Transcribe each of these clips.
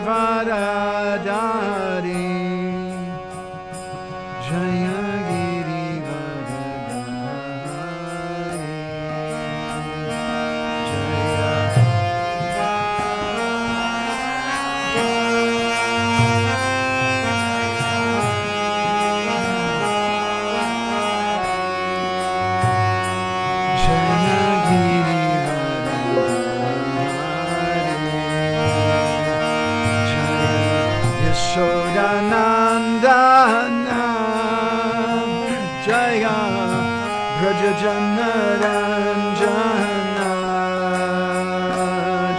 Giridvaradari Jaya Yashodanandana Jaya Brajajanaranjana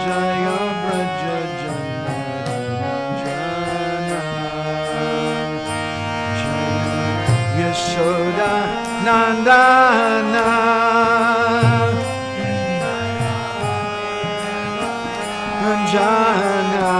Jaya Brajajanaranjana Jaya Yashodanandana Ranjana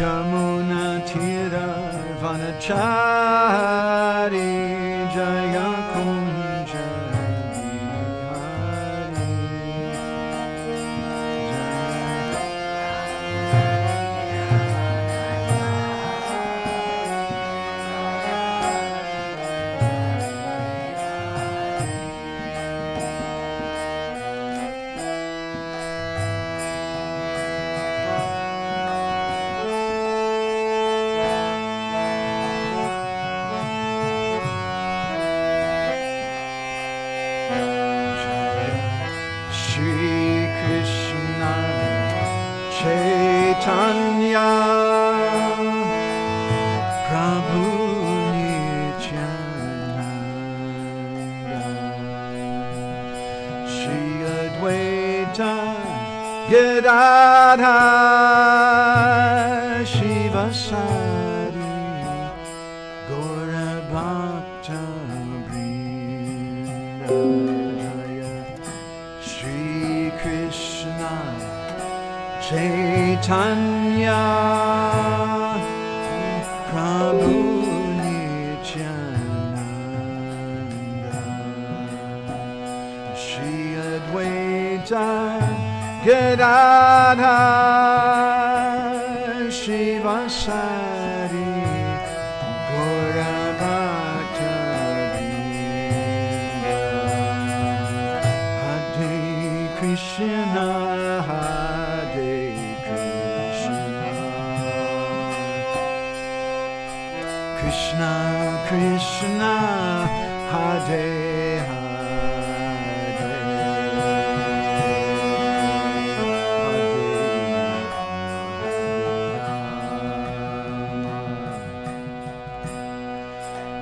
Jamuna Tira Vanachari Jaya Kunja Chaitanya Prabhu Nityananda Shri Advaita Gadadhar Shivasari Gaura Bhakta Vrinda Jaya Shri Krishna Chaitanya Prabhu Nityananda Shri Advaita Gadadhar Shivasari Gaura Bhakta Hare Krishna Krishna Krishna Hare Hare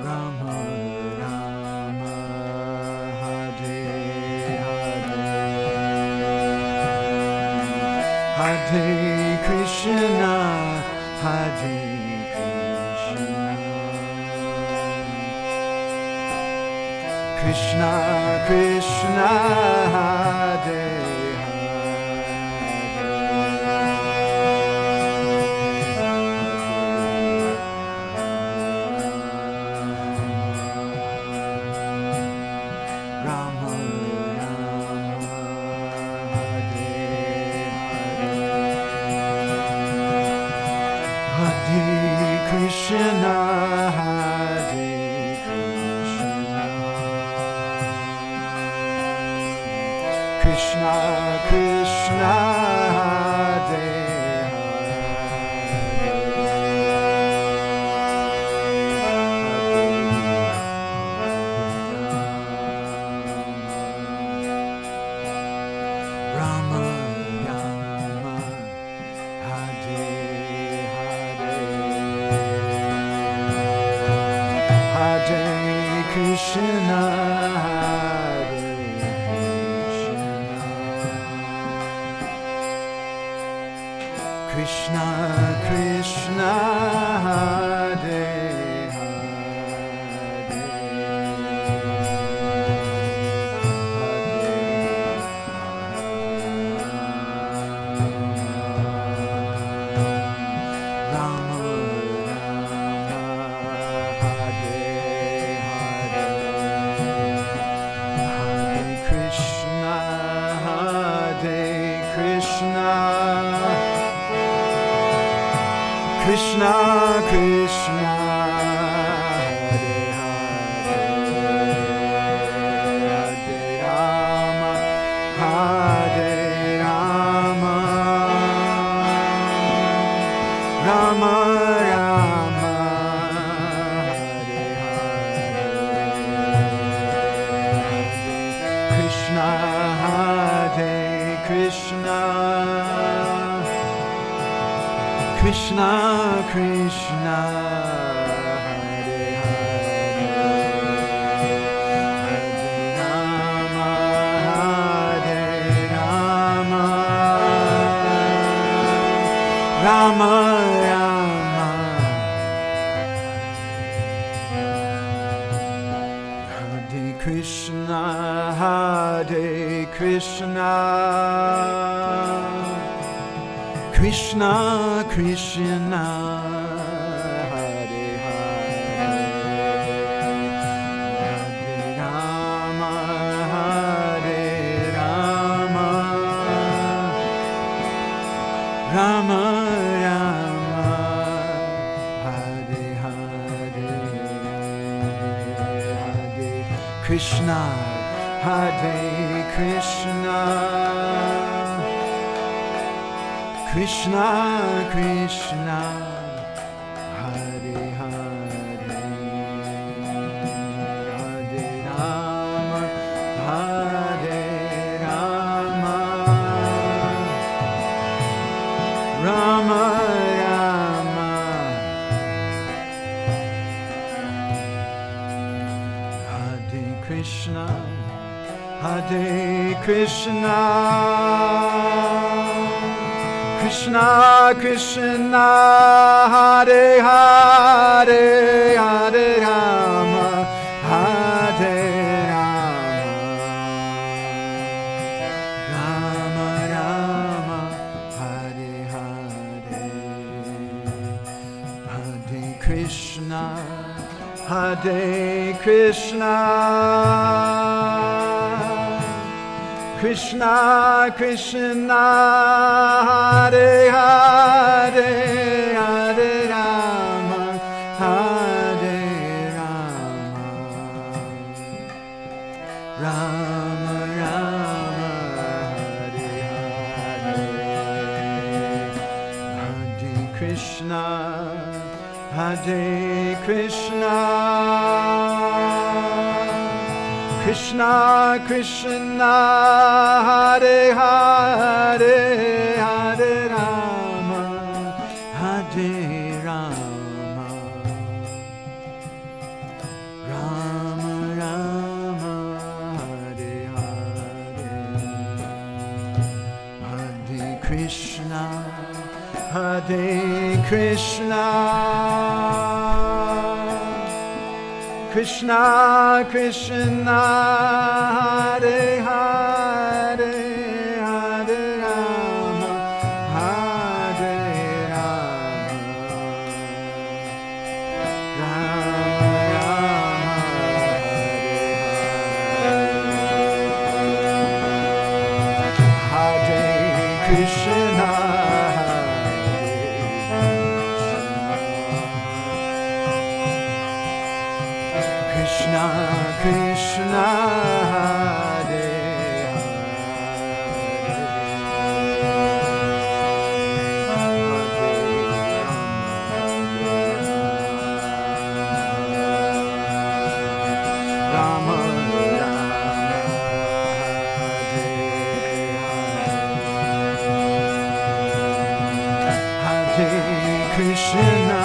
Rama Rama Hare Hare Hare Krishna Hare Krishna Krishna Hare Rama Rama Hare Hare Krishna Hare Krishna Krishna Hare Rama Rama Hare Hare Krishna Hare Krishna Krishna Hare Krishna Krishna Hare Hare Hare Rama Rama Rama Hare Hare Krishna Hare Krishna Krishna Krishna Hare Hare Rama Hare Rama Rama Rama Hare Krishna Hare Krishna Krishna Krishna Hare Hare Hare Rama Hare Rama Rama Rama Hare Hare Hare Krishna Hare Krishna Krishna Krishna Hare Hare Hare Rama Hare Rama Rama Rama Hare Krishna Hare Krishna Krishna Krishna Hare Hare Hare Rama Hare Rama Rama Rama Hare Hare Hare Krishna Hare Krishna Krishna Krishna Hare Hare Hare Rama Hare Rama Rama Rama Hare Hare Hare Krishna Hare Krishna Krishna Krishna Hare Hare Hare Rama Hare Rama Rama Rama Hare Hare Hare Krishna Hare Krishna Krishna Krishna Hare Hare Hare Rama Hare Rama Rama Rama Hare Krishna Krishna Krishna Hare Rama Hare Krishna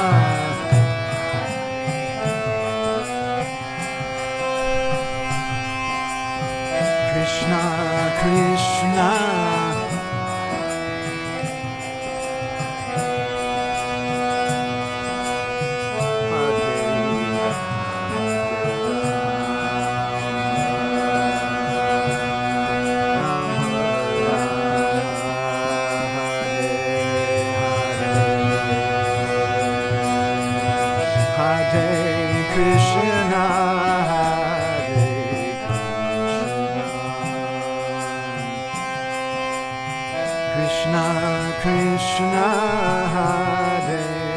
Krishna Krishna Hare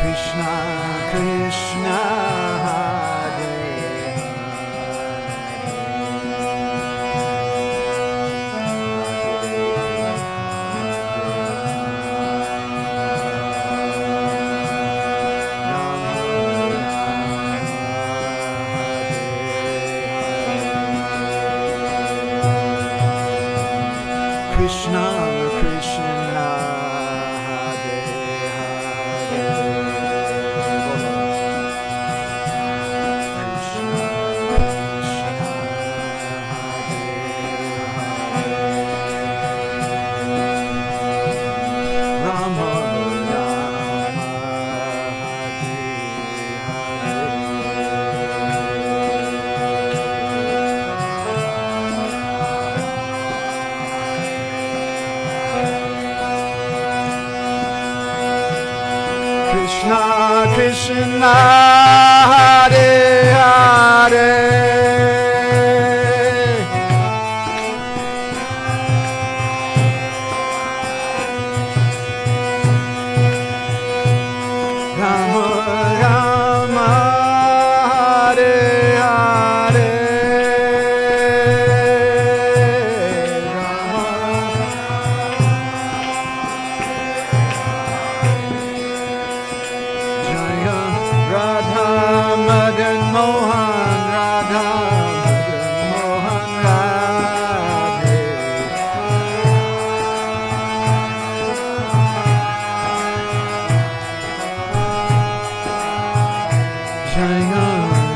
Krishna Krishna Hare Krishna Krishna Krishna Hare Hare Rama Rama Hare Hare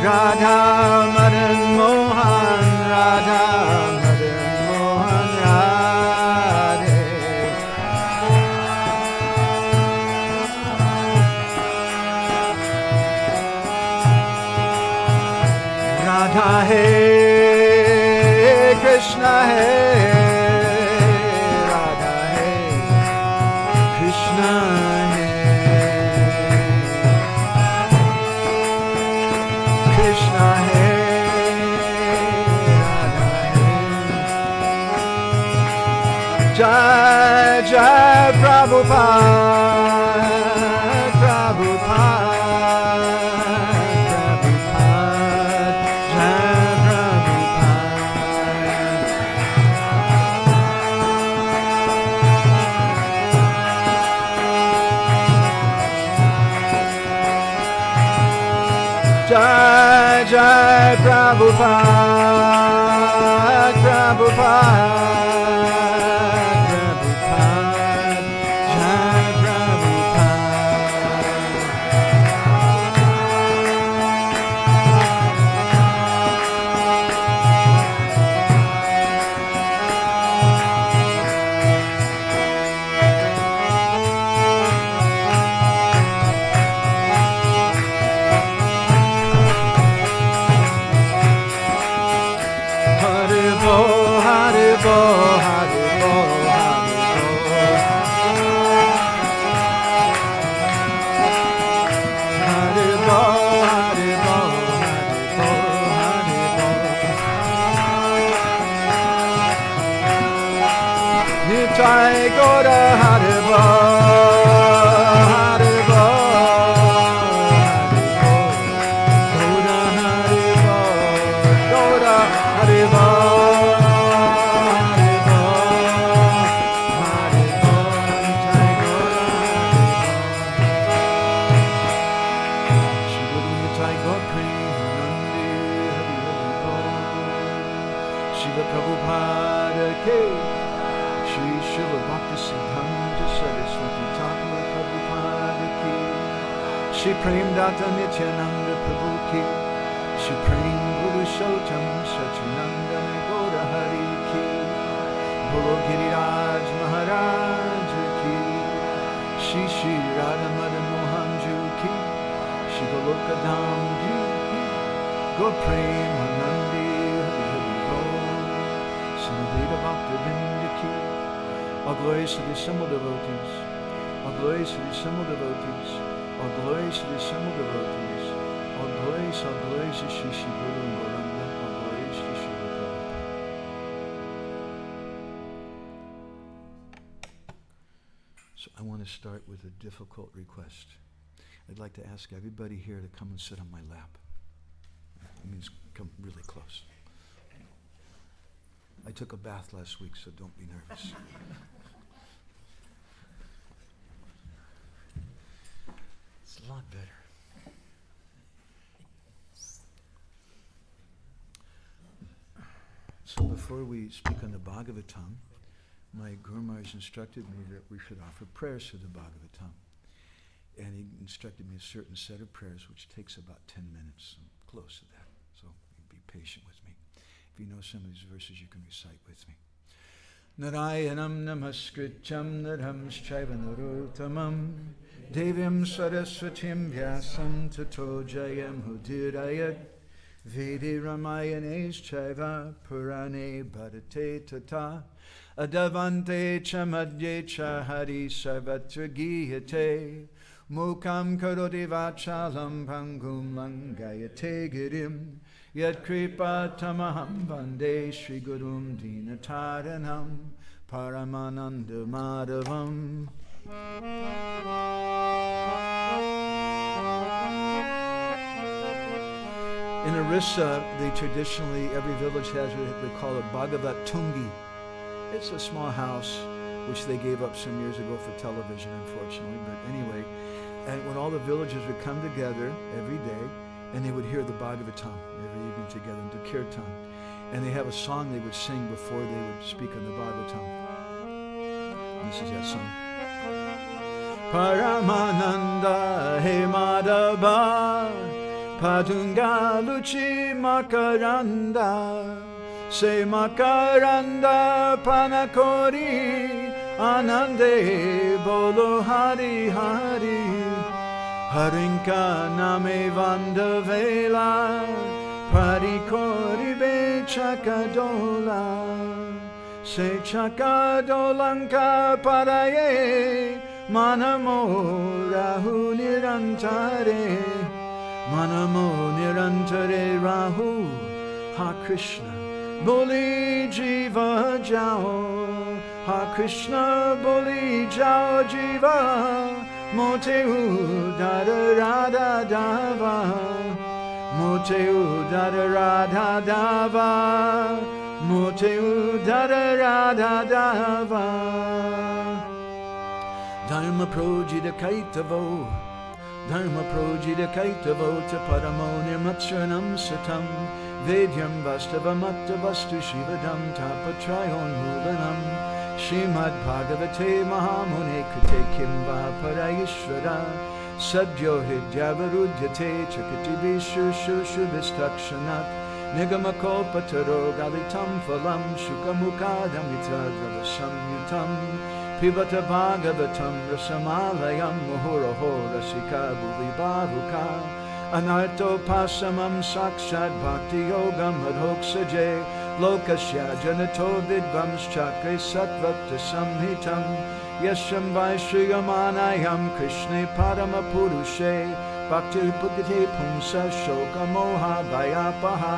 Radha Madan Mohan Radha Madan Mohan Radhe Radha Hey Krishna Hey Radha Hey Krishna Krishna Hey Radha Hey Jai Jai Prabhupada Prabhupada Prabhupada Jai Prabhupada Jai Jai Prabhupada Prabhupada Nitai Gora Haribo Haribo Gora Haribo Gora Haribo Haribo Haribo Nitai Gora Haribo Shri Guru Nitai Gaur Premanandi Haribo Shiva Prabhupada Ke Shri Shiva Bhakti Siddhanta Saraswati Thakur Prabhupada Ki Shri Prem Data Nityananda Prabhu Ki Shri Prem Guru Shotam Sachinanda Gaura Hari Ki Bolo Giriraj Maharaj Ki Shishi Radha Madan Mohan Juki Shigaloka Dham Juki Go Premanandi Hari Bol Samaveda Bhakta Vindaki. All glories to the assembled devotees. All glories to the assembled devotees. All glories to the assembled devotees. All glories to Shishi Guru and Gauranga. All glories to Srila Prabhupada. So I want to start with a difficult request. I'd like to ask everybody here to come and sit on my lap. That means come really close. I took a bath last week, so don't be nervous. It's a lot better. So before we speak on the Bhagavatam, my Guru Maharaj instructed me that we should offer prayers to the Bhagavatam. And he instructed me a certain set of prayers, which takes about 10 minutes. I'm close to that, so be patient with me. If you know some of these verses, you can recite with me. Narayanam namaskrityam naramschaiva narottamam Devyam saraswatim vyasam tato jayam hudirayat Vedi ramayaneschaiva purane bharate tata Adavante chamadye chahari sarvatra giyate Mukam karoti vachalam pangum langayate girim Yat kripa tamaham vande Shri Gurum Dinataranam Paramananda Madhavam. In Orissa, traditionally, every village has what they call a Bhagavatungi. It's a small house which they gave up some years ago for television, unfortunately. But anyway, and when all the villagers would come together every day, and they would hear the Bhagavatam every evening together and do kirtan. And they have a song they would sing before they would speak on the Bhagavatam. And this is that song. Paramananda he Madhava Padunga Luchi Makaranda Se Makaranda Panakori Anande Bolo Hari Hari Harinka name vanda vela Parikoribe chakadola Se chakadolanka paraye Manamo rahu nirantare Manamo nirantare rahu Ha Krishna boli jiva jao Ha Krishna boli jao jiva Mote dada radha dava Mote dada radha dava Mote dada radha dava Dharma projita kaitavo Dharma projita kaitavo Te paramo nirmatranam satam Vedyam vastava matta vastu shivadam Tapatrayon mulanam Srimad Bhagavate Mahamune Krite Kimva Parayishvara Sadhyo Hridyavarudhyate Chakati Vishu Shushu Vistakshanat Nigamakolpataro Galitam Phalam Shukamukadamita Dravasam Yutam Pivata Bhagavatam Rasamalayam Muhuraho Rasika Bhuli Baruka Anarto Pasamam Sakshat Bhakti Yogam Adhoksaje Lokasya Janato Vidvams Chakre Satvata Samhitam Yasham Vaishyamanayam Krishne Parama Purushe Bhakti Pukate Pumsa Shoka Moha Vayapaha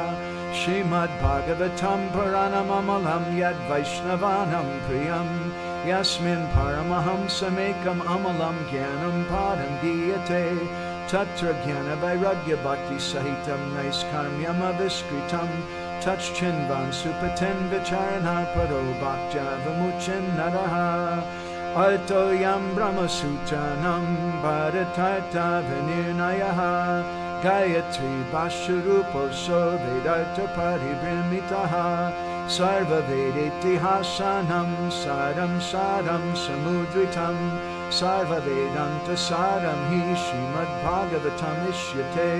Srimad Bhagavatam Paranamamalam Yad Vaishnavanam Priyam Yasmin Paramahamsamekam Amalam Gyanam Padam Giyate Tatra Gyana Vairagya Bhakti Sahitam Naiskarmyam Aviskritam Touch Chinvan Supaten Vicharana Paro Bhaktya Vimuchin Naraha Arto Yam Brahma Sutranam Bharatarta Vinirnayaha Gayatri Basharupo So Vedarta Paribrimitaha Sarva Vedeti Hasanam Saram Saram Samudritam Sarva Vedanta Saram Hi Srimad Bhagavatam Ishyate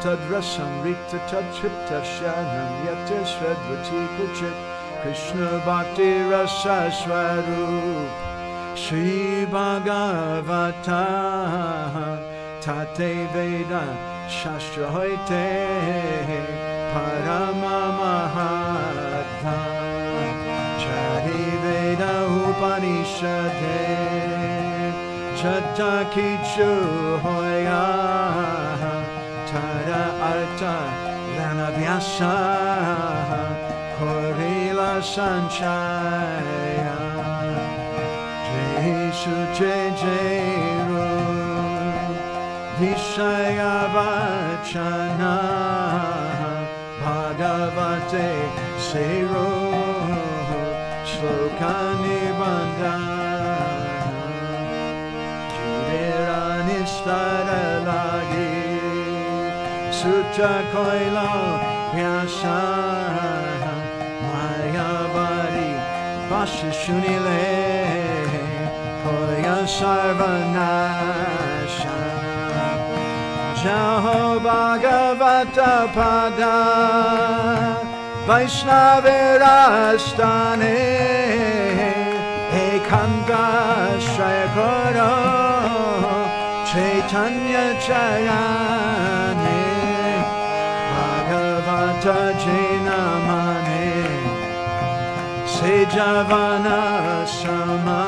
Tadrasam Rita Tadtripta Shanam Yatasvedvati Kuchit Krishna Bhakti Rasa Swarup Shri Bhagavatam Tate Veda Shastra Hoite Parama Mahatma Chari Veda Upanishade Chata Kichu Hoya Tada Arta Lana Vyasa Korila Sanchaya Jesu Jejeru Vishaya Vachana Bhagavate Seru Shloka Nibandha Jivira Nistara Lagi Sutra Koila Vyasa Mayavadi Vashishunile Hoya Sarvanasha Jaho Bhagavata Pada Vaishnavirastane Ekanta Shayakoro Chaitanya Chayane Bhagavata Jainamane Sejavana Sama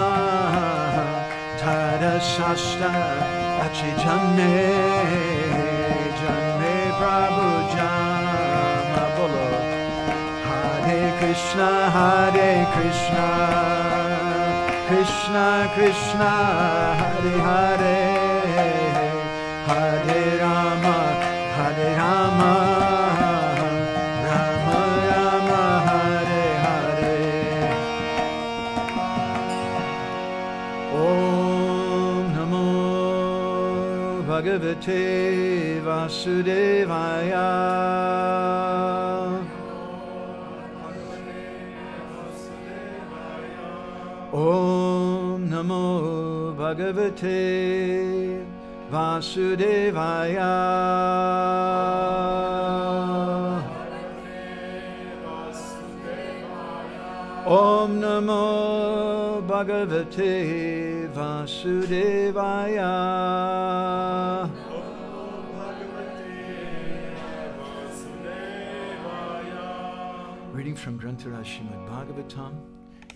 Tada Shasta Achijane Jane Prabhu Jama Bolo Hare Krishna Krishna Krishna Hare Hare Hare Rama Hare Rama Rama Rama Hare Hare Om Namo Bhagavate Vasudevaya Om Namo Bhagavate Vasudevaya Om Namo Bhagavate Vasudevaya Reading from Grantaraj Srimad Bhagavatam,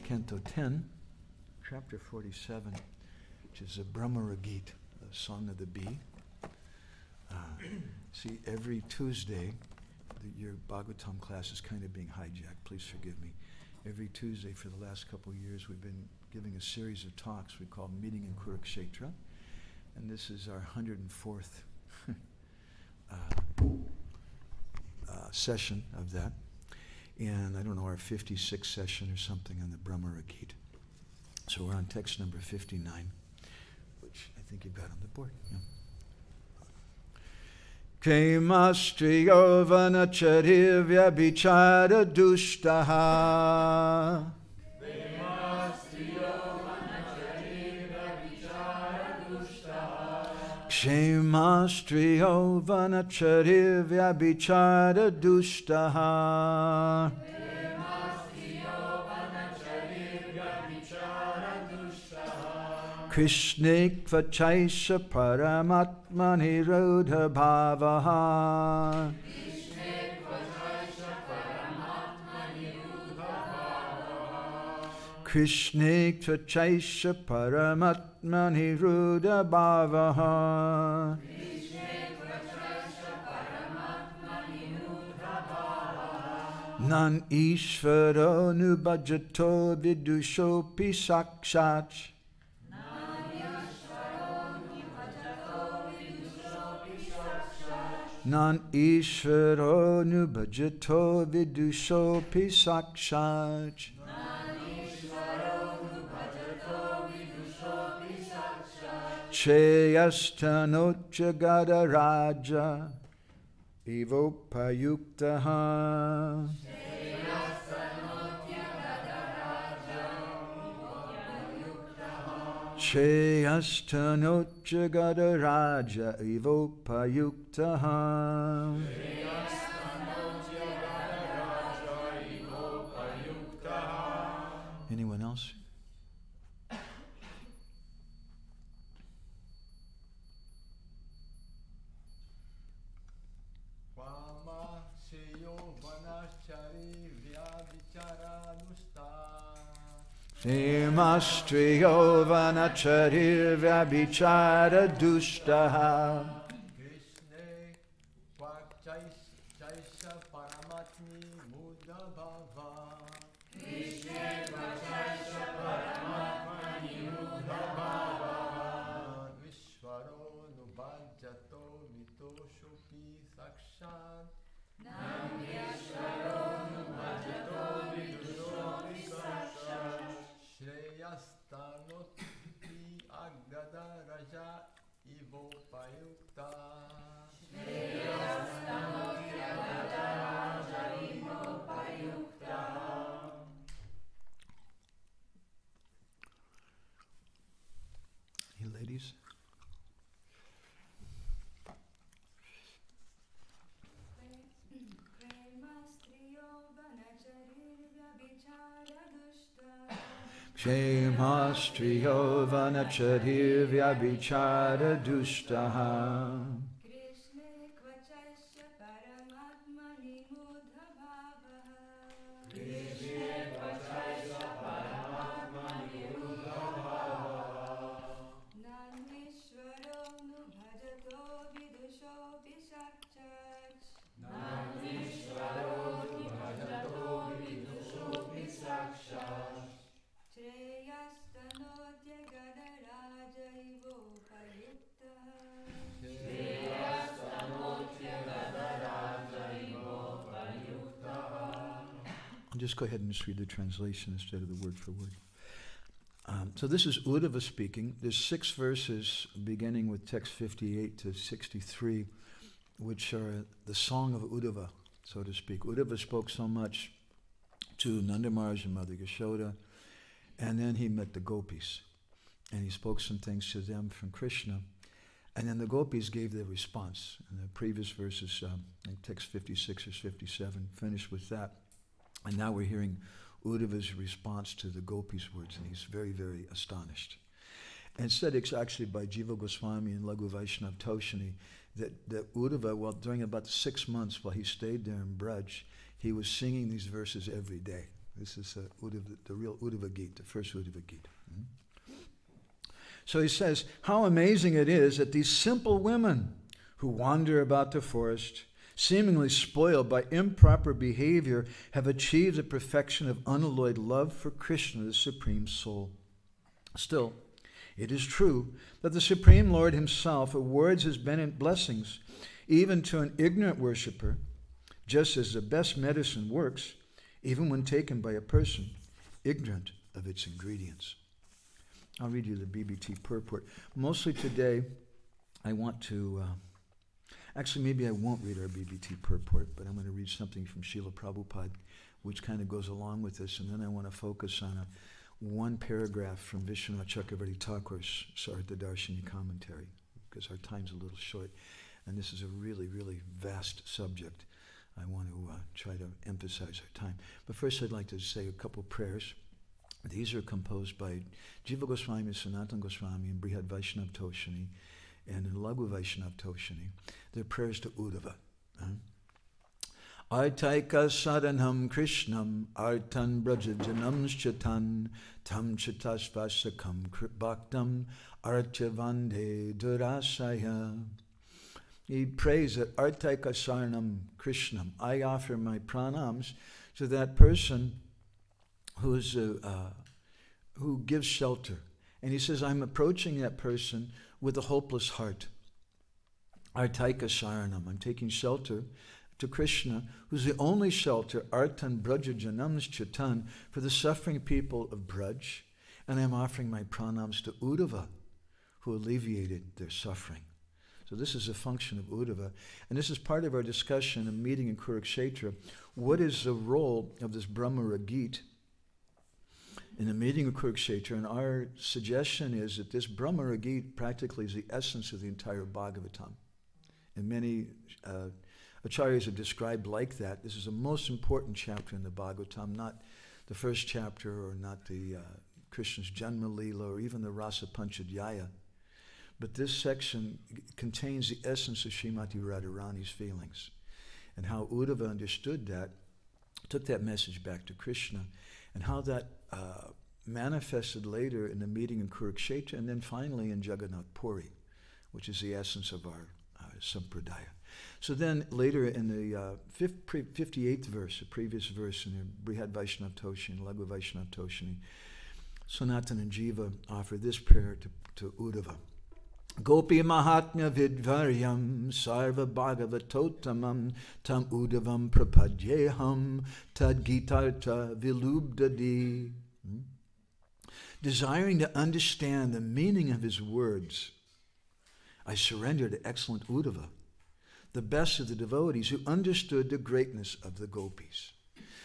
Canto 10, Chapter 47, which is a Brahmara Gita, a song of the bee. See, every Tuesday, your Bhagavatam class is kind of being hijacked. Please forgive me. Every Tuesday for the last couple of years, we've been giving a series of talks we call Meeting in Kurukshetra, and this is our 104th session of that. And I don't know, our 56th session or something on the Brahmara Gita. So we're on text number 59, which I think you've got on the board. Yeah. Kemastriyo vanachari vyabhichara dushtaha Kshemastriyo vanachari vyabhichara dushtaha Krishnikva chaisha paramatmani rodha bhavaha Krishnikva chaisha paramatmani rodha bhavaha Nan ishvaro nubhajato vidushopi sakshat Nan ishvaro nubhajato vidushopi sakshat Cheyastanocha gadaraja ivopayuktaha Cheyastanocha gadaraja ivopayuktaha Anyone else? Shemastriyo vanacharir vyabichara dushtaha. Krishna Chaisa Paramatmi Muda Bhava. Krishna Chaisa Paramatmi Muda Bhava. Vishwaro Nubhajato Vitoshopi Sakshat. Vishwaro Nubhajato Vitoshopi Sakshat. Shreyastanoti Agada Raja Ivo Payukta. Shreyastanoti Agada Raja Ivo Payukta. You ladies? Shemastriyo vanacharir vyabichara dushtaha. Krishna kvachaisya paramatmani mudha bhavaha. Krishna Kvachaisya Paramatmani Mudha Bhavaha. Nanishvaro nu bhajato vidusho pisakchach. Nanishvaro Bhajato Vidusho Pisakshas. Shreyastanotya gadaraja ivo payuktaha. Shreyastanotya Gadaraja Ivo Payuktaha. I'll just go ahead and just read the translation instead of the word for word. So this is Uddhava speaking. There's 6 verses beginning with text 58 to 63, which are the song of Uddhava, so to speak. Uddhava spoke so much to Nanda Maharaj and Mother Yashoda, and then he met the gopis, and he spoke some things to them from Krishna, and then the gopis gave their response. And the previous verses, I think text 56 or 57, finished with that. And now we're hearing Uddhava's response to the gopis' words, and he's very, very astonished. And said it's actually by Jiva Goswami and Laghu Vaishnav Toshini that Uddhava, well, during about 6 months while he stayed there in Braj, he was singing these verses every day. This is Uddhava, the real Uddhava Gita, the first Uddhava Gita. So he says, how amazing it is that these simple women who wander about the forest, seemingly spoiled by improper behavior, have achieved the perfection of unalloyed love for Krishna, the Supreme Soul. Still, it is true that the Supreme Lord himself awards his blessings even to an ignorant worshipper, just as the best medicine works, even when taken by a person ignorant of its ingredients. I'll read you the BBT purport. Mostly today, I want to... Actually, maybe I won't read our BBT purport, but I'm going to read something from Srila Prabhupada, which kind of goes along with this, and then I want to focus on one paragraph from Vishwanath Chakravarti Thakur's Sarita Darshani commentary, because our time's a little short, and this is a really, really vast subject. I want to try to emphasize our time. But first, I'd like to say a couple prayers. These are composed by Jiva Goswami, Sanatana Goswami, and Brihad Vaishnav Toshini, and Laghu Vaishnav Toshini. They're prayers to Uddhava. Artaika saranam Krishnam, artan brajajanam chatan, tam chatasvasakam bhaktam, archavande durasaya. He prays that Artaika saranam Krishnam. I offer my pranams to that person who gives shelter. And he says, I'm approaching that person with a hopeless heart. Artaika Saranam. I'm taking shelter to Krishna, who's the only shelter, Artan Braja Janams Chatan, for the suffering people of Braj. And I'm offering my pranams to Uddhava, who alleviated their suffering. So this is a function of Uddhava. And this is part of our discussion, a meeting in Kurukshetra. What is the role of this Brahma Ragit in the meeting of Kurukshetra? And our suggestion is that this Brahma Ragit practically is the essence of the entire Bhagavatam. And many acharyas have described like that. This is the most important chapter in the Bhagavatam, not the first chapter or not the Krishna's Janma Leela or even the Rasa Panchadhyaya. But this section contains the essence of Srimati Radharani's feelings and how Uddhava understood that took that message back to Krishna, and how that manifested later in the meeting in Kurukshetra, and then finally in Jagannath Puri, which is the essence of our sampradaya. So then later in the 58th verse, the previous verse in the Brihad Vaishnav Toshini, Laghu Vaishnav Toshini, Sanatana and Jiva offer this prayer to Uddhava. Gopi Mahatmya Vidvaryam Sarva Bhagavatotamam Tam Uddhavam Prapadyeham Tad Gitarta Vilubdadi. Desiring to understand the meaning of his words, I surrender to excellent Uddhava, the best of the devotees who understood the greatness of the gopis.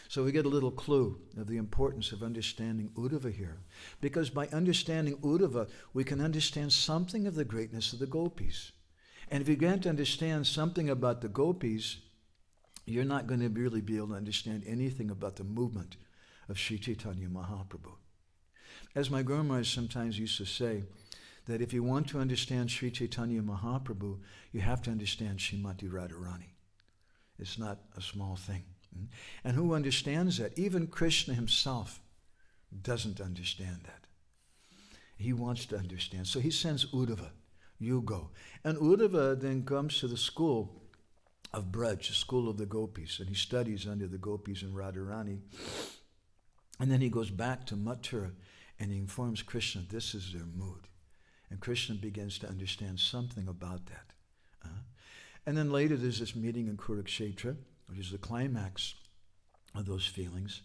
So we get a little clue of the importance of understanding Uddhava here. Because by understanding Uddhava, we can understand something of the greatness of the gopis. And if you get to understand something about the gopis, you're not going to really be able to understand anything about the movement of Sri Chaitanya Mahaprabhu. As my Guru Maharaj sometimes used to say, that if you want to understand Sri Chaitanya Mahaprabhu, you have to understand Srimati Radharani. It's not a small thing. And who understands that? Even Krishna himself doesn't understand that. He wants to understand. So he sends Uddhava, you go. And Uddhava then comes to the school of Braj, the school of the gopis, and he studies under the gopis and Radharani. And then he goes back to Mathura and he informs Krishna, this is their mood. And Krishna begins to understand something about that. And then later there's this meeting in Kurukshetra, which is the climax of those feelings.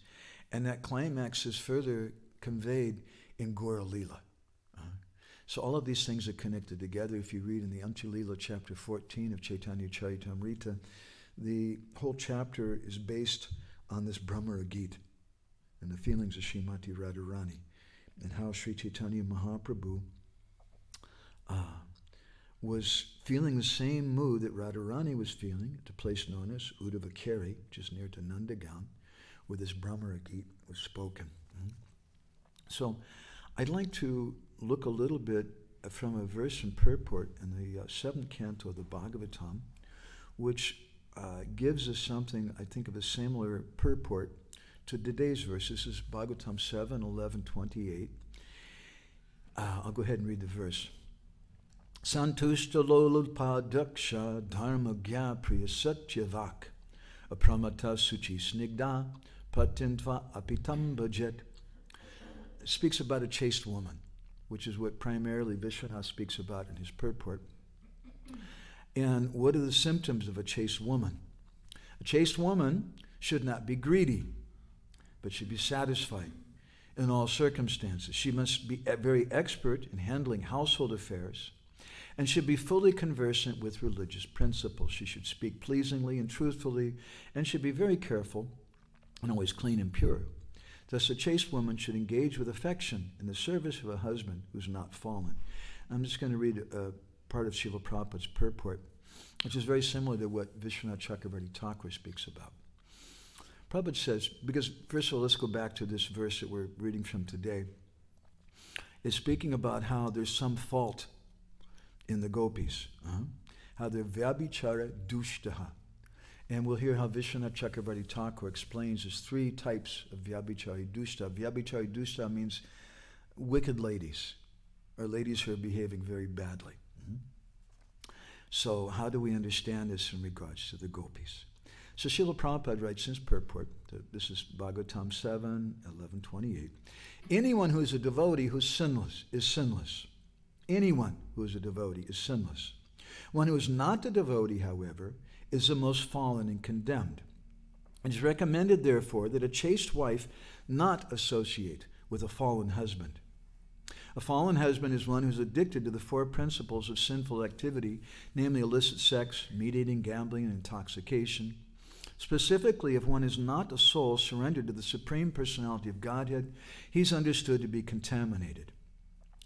And that climax is further conveyed in Gaura Lila. So all of these things are connected together. If you read in the Untitled Chapter 14 of Chaitanya Charitamrita, the whole chapter is based on this Brahmara Gita and the feelings of Srimati Radharani, and how Sri Chaitanya Mahaprabhu was feeling the same mood that Radharani was feeling at a place known as Uddhavakeri, which is near to Nandagaon, where this Brahmara Gita was spoken. So I'd like to look a little bit from a verse and purport in the 7th canto of the Bhagavatam, which gives us something, I think, of a similar purport to today's verse. This is Bhagavatam 7, 11, 28. I'll go ahead and read the verse. Santushta lolulpadaksha dharma gya priya satyavak apramata suchi snigda patintva apitam bhajet. Speaks about a chaste woman, which is what primarily Vishwanath speaks about in his purport. And what are the symptoms of a chaste woman? A chaste woman should not be greedy, but should be satisfied in all circumstances. She must be very expert in handling household affairs and should be fully conversant with religious principles. She should speak pleasingly and truthfully and should be very careful and always clean and pure. Thus, a chaste woman should engage with affection in the service of a husband who's not fallen. I'm just going to read part of Srila Prabhupada's purport, which is very similar to what Vishwanath Chakravarti Thakur speaks about. Prabhupada says, because first of all, let's go back to this verse that we're reading from today. It's speaking about how there's some fault in the gopis, how they're vyabhichara dushtaha. And we'll hear how Vishwanath Chakravarti Thakur explains there's 3 types of vyabhichari dushta. Vyabhichari dushta means wicked ladies, or ladies who are behaving very badly. So how do we understand this in regards to the gopis? So Srila Prabhupada writes in his purport, this is Bhagavatam 7, 11, 28. Anyone who is a devotee who's sinless is sinless. Anyone who is a devotee is sinless. One who is not a devotee, however, is the most fallen and condemned. It is recommended, therefore, that a chaste wife not associate with a fallen husband. A fallen husband is one who is addicted to the 4 principles of sinful activity, namely illicit sex, meat-eating, gambling, and intoxication. Specifically, if one is not a soul surrendered to the Supreme Personality of Godhead, he's understood to be contaminated.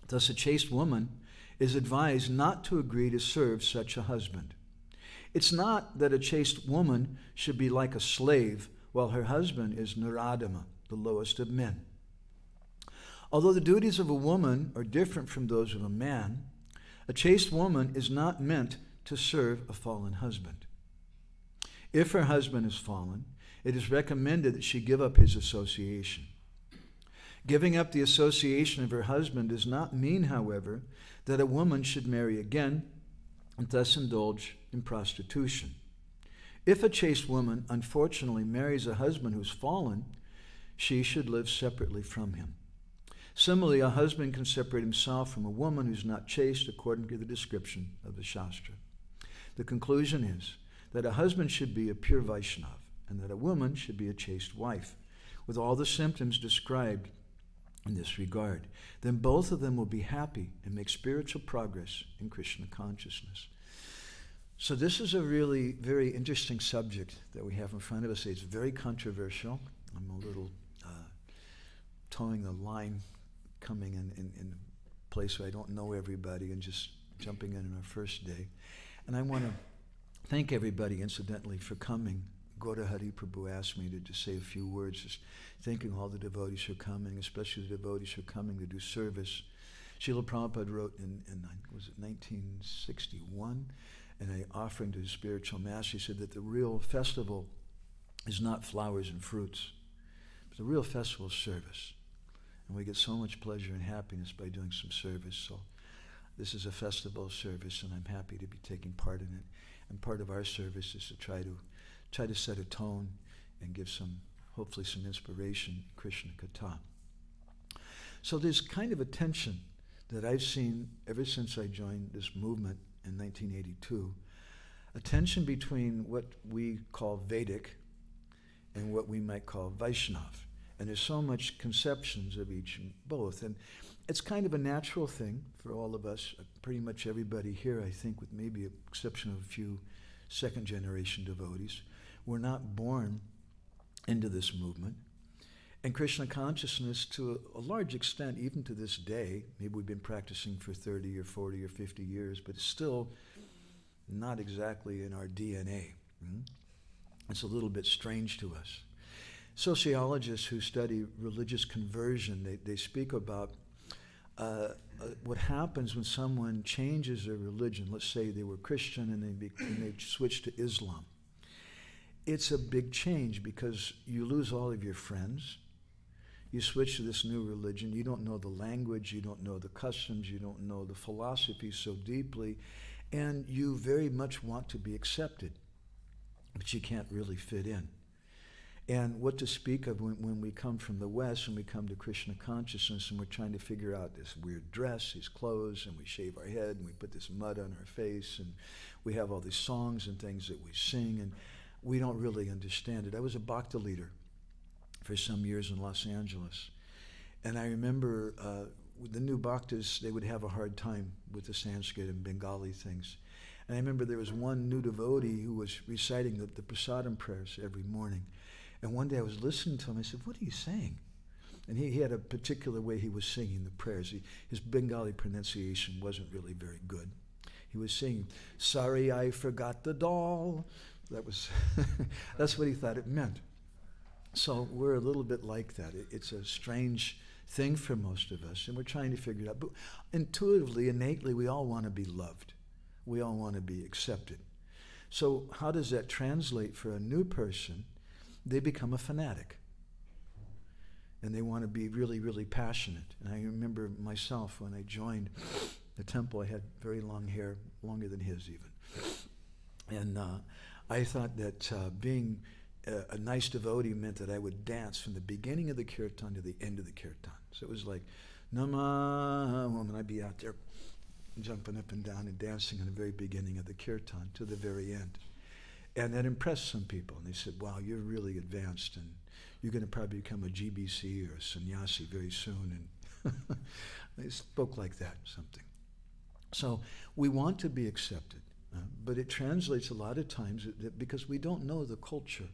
Thus, a chaste woman is advised not to agree to serve such a husband. It's not that a chaste woman should be like a slave while her husband is Naradama, the lowest of men. Although the duties of a woman are different from those of a man, a chaste woman is not meant to serve a fallen husband. If her husband is fallen, it is recommended that she give up his association. Giving up the association of her husband does not mean, however, that a woman should marry again and thus indulge in prostitution. If a chaste woman unfortunately marries a husband who's fallen, she should live separately from him. Similarly, a husband can separate himself from a woman who's not chaste according to the description of the Shastra. The conclusion is that a husband should be a pure Vaishnav and that a woman should be a chaste wife, with all the symptoms described in this regard. Then both of them will be happy and make spiritual progress in Krishna consciousness. So this is a really very interesting subject that we have in front of us. It's very controversial. I'm a little towing the line, coming in a place where I don't know everybody and just jumping in on our first day. And I want to thank everybody, incidentally, for coming. Gaura Hari Prabhu asked me to just say a few words, just thanking all the devotees who are coming, especially the devotees who are coming to do service. Srila Prabhupada wrote in was it 1961, in an offering to his spiritual master, he said that the real festival is not flowers and fruits, but the real festival is service. And we get so much pleasure and happiness by doing some service. So this is a festival of service, and I'm happy to be taking part in it. And part of our service is to try to set a tone and give hopefully some inspiration in Krishna Katha. So there's kind of a tension that I've seen ever since I joined this movement in 1982, a tension between what we call Vedic and what we might call Vaishnav. And there's so much conceptions of each and both. And it's kind of a natural thing for all of us, pretty much everybody here, I think, with maybe the exception of a few second-generation devotees. We're not born into this movement. And Krishna consciousness, to a large extent, even to this day, maybe we've been practicing for 30 or 40 or 50 years, but it's still not exactly in our DNA. It's a little bit strange to us. Sociologists who study religious conversion, they speak about what happens when someone changes their religion. Let's say they were Christian and they switch to Islam. It's a big change because you lose all of your friends. You switch to this new religion. You don't know the language. You don't know the customs. You don't know the philosophy so deeply. And you very much want to be accepted, but you can't really fit in. And what to speak of when we come from the West and we come to Krishna consciousness and we're trying to figure out this weird dress, these clothes, and we shave our head and we put this mud on our face and we have all these songs and things that we sing and we don't really understand it. I was a Bhakti leader for some years in Los Angeles. And I remember the new Bhaktas, they would have a hard time with the Sanskrit and Bengali things. And I remember there was one new devotee who was reciting the prasadam prayers every morning. And one day I was listening to him. I said, "What are you saying?" And he had a particular way he was singing the prayers. His Bengali pronunciation wasn't really very good. He was singing, "Sorry, I forgot the doll." That was, that's what he thought it meant. So we're a little bit like that. It's a strange thing for most of us, and we're trying to figure it out. But intuitively, innately, we all want to be loved. We all want to be accepted. So how does that translate for a new person? They become a fanatic. And they want to be really, really passionate. And I remember myself when I joined the temple, I had very long hair, longer than his even. And I thought that being a nice devotee meant that I would dance from the beginning of the kirtan to the end of the kirtan. So it was like, Namah, and I'd be out there jumping up and down and dancing in the very beginning of the kirtan to the very end. And that impressed some people. And they said, "Wow, you're really advanced and you're going to probably become a GBC or a sannyasi very soon." And they spoke like that, something. So we want to be accepted, but it translates a lot of times because we don't know the culture.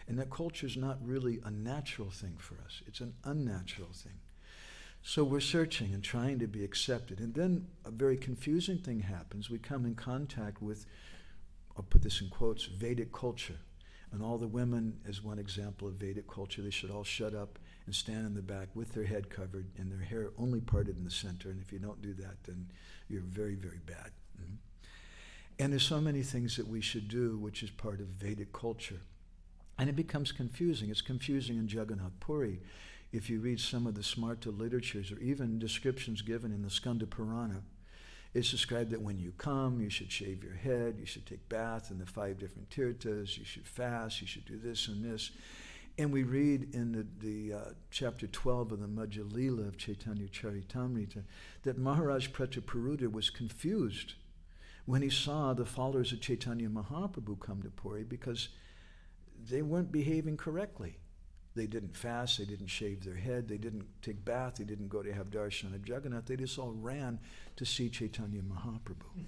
And that culture is not really a natural thing for us. It's an unnatural thing. So we're searching and trying to be accepted. And then a very confusing thing happens. We come in contact with, I'll put this in quotes, Vedic culture. And all the women, as one example of Vedic culture, they should all shut up and stand in the back with their head covered and their hair only parted in the center. And if you don't do that, then you're very, very bad. And there's so many things that we should do, which is part of Vedic culture. And it becomes confusing. It's confusing in Jagannath Puri. If you read some of the Smarta literatures or even descriptions given in the Skanda Purana, it's described that when you come, you should shave your head, you should take bath in the 5 different tirthas, you should fast, you should do this and this. And we read in the chapter 12 of the Madhya Leela of Chaitanya Charitamrita that Maharaj Prataparuta was confused when he saw the followers of Chaitanya Mahaprabhu come to Puri because they weren't behaving correctly. They didn't fast, they didn't shave their head, they didn't take bath, they didn't go to have darshan of Jagannath, they just all ran to see Chaitanya Mahaprabhu.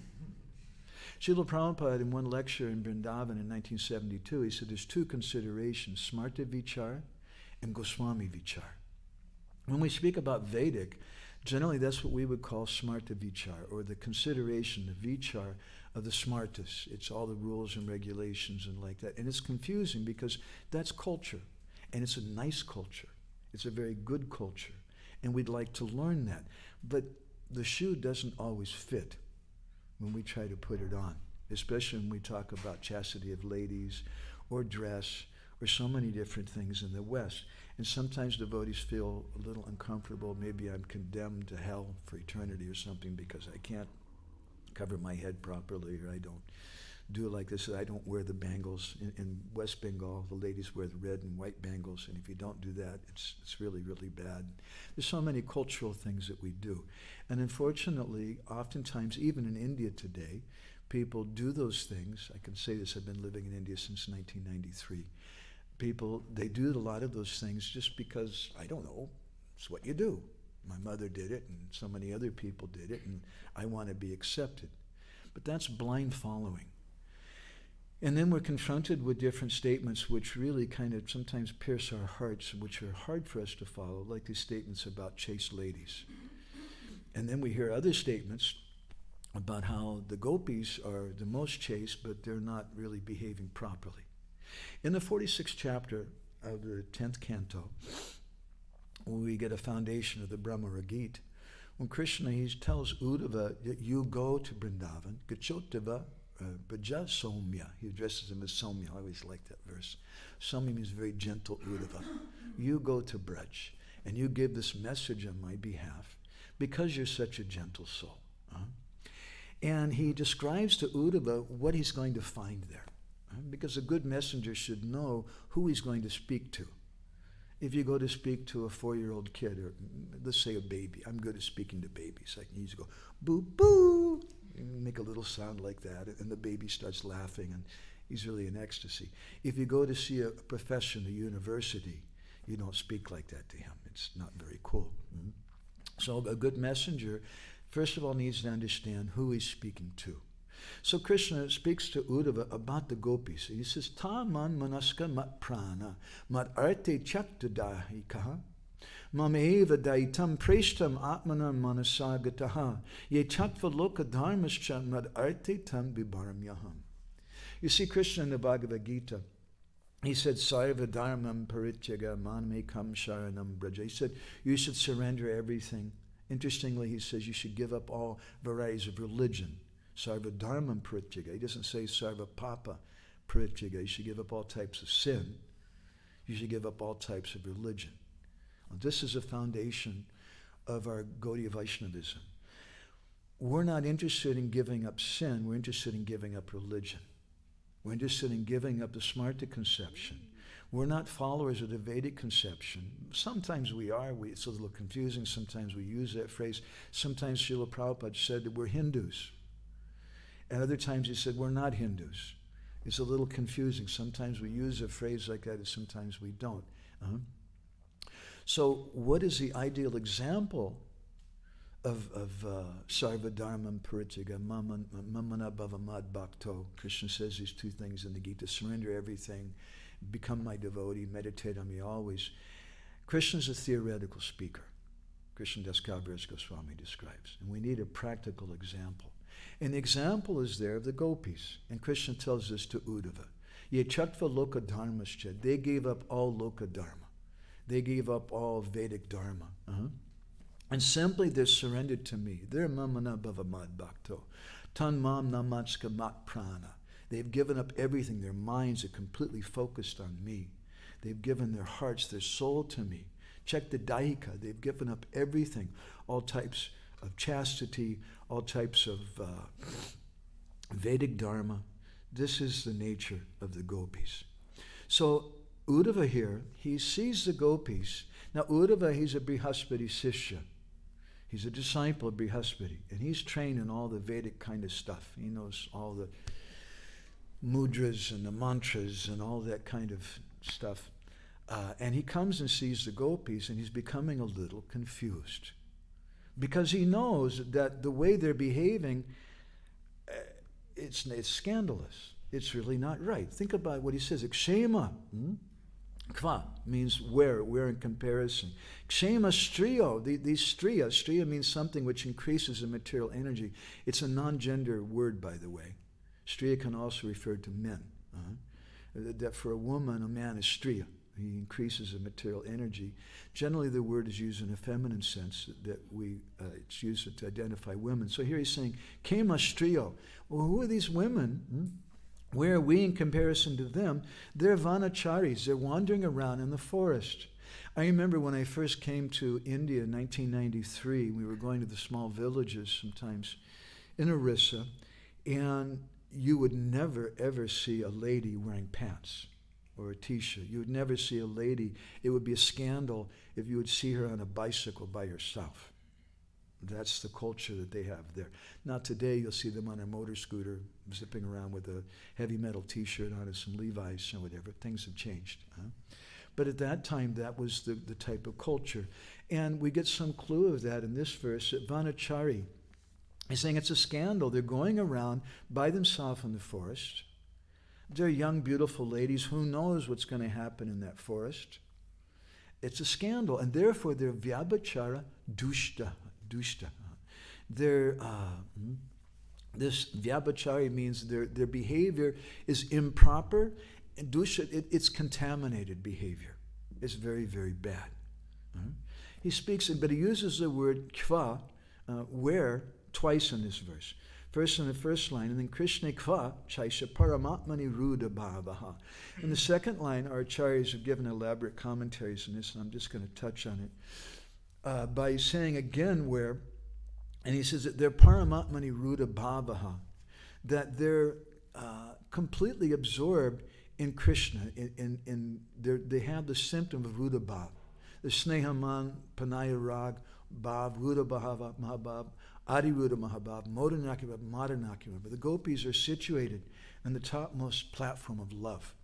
Srila Prabhupada, in one lecture in Vrindavan in 1972, he said there's 2 considerations, Smarta Vichar and Goswami Vichar. When we speak about Vedic, generally that's what we would call Smarta Vichar, or the consideration, the Vichar of the Smartas. It's all the rules and regulations and like that. And it's confusing because that's culture. And it's a nice culture. It's a very good culture. And we'd like to learn that. But the shoe doesn't always fit when we try to put it on, especially when we talk about chastity of ladies or dress or so many different things in the West. And sometimes devotees feel a little uncomfortable. Maybe I'm condemned to hell for eternity or something because I can't cover my head properly, or I don't do it like this. I don't wear the bangles. In West Bengal, the ladies wear the red and white bangles, and if you don't do that, it's really, really bad. There's so many cultural things that we do. And unfortunately, oftentimes, even in India today, people do those things. I can say this, I've been living in India since 1993. People, they do a lot of those things just because, I don't know, it's what you do. My mother did it, and so many other people did it, and I want to be accepted. But that's blind following. And then we're confronted with different statements which really kind of sometimes pierce our hearts, which are hard for us to follow, like these statements about chaste ladies. And then we hear other statements about how the gopis are the most chaste, but they're not really behaving properly. In the 46th chapter of the 10th canto, we get a foundation of the Brahma Ragit. When Krishna, he tells Uddhava that you go to Vrindavan, Gachotava, Braja Somya. He addresses him as Somya. I always like that verse. Somya means very gentle Uddhava. You go to Braj, and you give this message on my behalf because you're such a gentle soul. And he describes to Uddhava what he's going to find there. Because a good messenger should know who he's going to speak to. If you go to speak to a 4-year-old kid, or let's say a baby, I'm good at speaking to babies. I can usually go, boo, boo, and make a little sound like that, and the baby starts laughing, and he's really in ecstasy. If you go to see a professor in a university, you don't speak like that to him. It's not very cool. So a good messenger, first of all, needs to understand who he's speaking to. So Krishna speaks to Uddhava about the gopis. He says, Ta man manaska mat prana, mat arte chaktadahikaha, mameva daitam preshtam atmana manasagataha, ye chatva loka dharmascha mat arte tam bibaram yaham. You see, Krishna in the Bhagavad Gita, he said, Sarva dharmam parityaga manmekam sharanam braja. He said, you should surrender everything. Interestingly, he says you should give up all varieties of religion. Sarva dharmam parityaga. He doesn't say sarva papa parityaga. You should give up all types of sin. You should give up all types of religion. Well, this is a foundation of our Gaudiya Vaishnavism. We're not interested in giving up sin. We're interested in giving up religion. We're interested in giving up the Smarta conception. We're not followers of the Vedic conception. Sometimes we are. It's a little confusing. Sometimes we use that phrase. Sometimes Srila Prabhupada said that we're Hindus. And other times he said we're not Hindus. It's a little confusing. Sometimes we use a phrase like that and sometimes we don't. So what is the ideal example of Sarva Dharmam Parityaga, Mamana Bhavamad Bhakto? Krishna says these 2 things in the Gita: surrender everything, become my devotee, meditate on me always. Krishna is a theoretical speaker. Krishna Das Kaviraj Goswami describes. And we need a practical example. And the example is there of the gopis. And Krishna tells this to Uddhava. Ye chatva loka dharmascha. They gave up all loka dharma. They gave up all Vedic dharma. And simply they're surrendered to me. They're mamana bhavamad bhakto. Tan mam namatska mat prana. They've given up everything. Their minds are completely focused on me. They've given their hearts, their soul to me. Check the Daika. They've given up everything, all types of chastity, all types of Vedic Dharma. This is the nature of the gopis. So Uddhava here, he sees the gopis. Now Uddhava, he's a Brihaspati Sishya. He's a disciple of Brihaspati, and he's trained in all the Vedic kind of stuff. He knows all the mudras and the mantras and all that kind of stuff. And he comes and sees the gopis, and he's becoming a little confused. Because he knows that the way they're behaving, it's scandalous. It's really not right. Think about what he says. Kshema. Kva means where in comparison. Kshema striyo, these striya means something which increases in material energy. It's a non-gender word, by the way. Striya can also refer to men. That for a woman, a man is striya. He increases in material energy. Generally, the word is used in a feminine sense, that it's used to identify women. So here he's saying, Kema striyo. Well, who are these women? Where are we in comparison to them? They're vanacharis. They're wandering around in the forest. I remember when I first came to India in 1993, we were going to the small villages sometimes in Orissa, and you would never, ever see a lady wearing pants or a t-shirt. You would never see a lady. It would be a scandal if you would see her on a bicycle by herself. That's the culture that they have there. Now today you'll see them on a motor scooter zipping around with a heavy metal t-shirt on and some Levi's or whatever. Things have changed. But at that time that was the type of culture. And we get some clue of that in this verse at Vanachari. He's saying it's a scandal. They're going around by themselves in the forest. They're young, beautiful ladies. Who knows what's going to happen in that forest? It's a scandal. And therefore they're vyabhachara dushta. This vyabhachari means their behavior is improper, and dusha, it's contaminated behavior. It's very, very bad. He speaks, but he uses the word kva, where, twice in this verse. First in the first line, and then Krishna kva chaisha paramatmani ruda bhavaha. In the second line, our acharyas have given elaborate commentaries on this, and I'm just going to touch on it. By saying again where, and he says that they're paramatmani ruda bhavaha, that they're completely absorbed in Krishna, they have the symptom of ruda bhav, the snehaman, panaya rag, bhav, ruda bhava, mahabhav, adi ruda mahabhav, modanakya bhav, madanakya bhav. The gopis are situated on the topmost platform of love.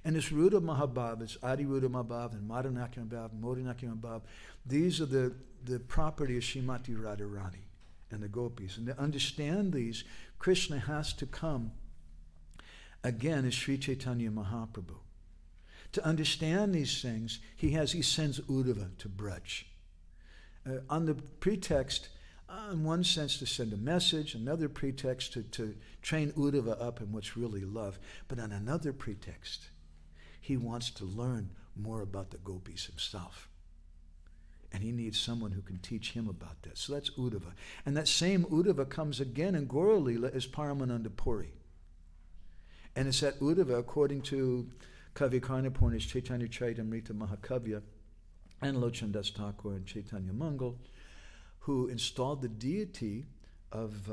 And this Ruda Mahabhav, it's Adi Ruda Mahabhav and Madanakya Mahabhav, Modanakya Mahabhav. These are the property of Srimati Radharani and the gopis. And to understand these, Krishna has to come again as Sri Chaitanya Mahaprabhu. To understand these things, he sends Uddhava to Braj. On the pretext, in one sense to send a message, another pretext to train Uddhava up in what's really love. But on another pretext, he wants to learn more about the gopis himself. And he needs someone who can teach him about that. So that's Uddhava. And that same Uddhava comes again in Gaura Lila as Paramananda Puri. And it's that Uddhava, according to Kavi Karnapurna's Chaitanya Charitamrita Mahakavya and Lochan Das Thakur and Chaitanya Mangal, who installed the deity of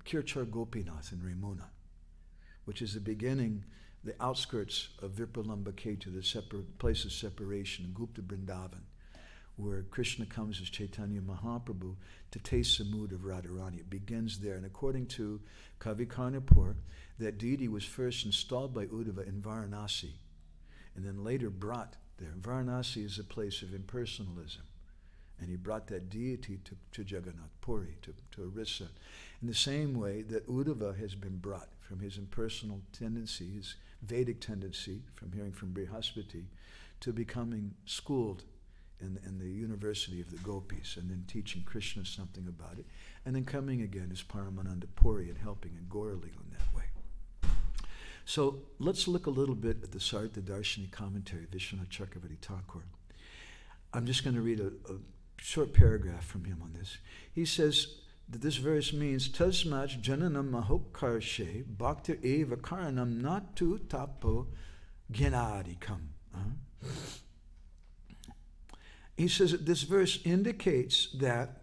Kirchar Gopinath in Ramuna, which is the beginning, the outskirts of Vipralambaketa, the place of separation in Gupta Vrindavan, where Krishna comes as Chaitanya Mahaprabhu to taste the mood of Radharani. It begins there. And according to Kavi Karnapur, that deity was first installed by Uddhava in Varanasi, and then later brought there. Varanasi is a place of impersonalism. And he brought that deity to Jagannath Puri, to Orissa, in the same way that Uddhava has been brought from his impersonal tendency, his Vedic tendency, from hearing from Brihaspati, to becoming schooled in the university of the gopis, and then teaching Krishna something about it, and then coming again as Paramananda Puri and helping in Gaura Lila in that way. So let's look a little bit at the Sarita Darshani commentary of Vishwanath Chakravarti Thakur. I'm just going to read a short paragraph from him on this. He says, that this verse means tasmat jananam mahokarshe bhaktir eva karanam natu tapo gyanadikam. He says that this verse indicates that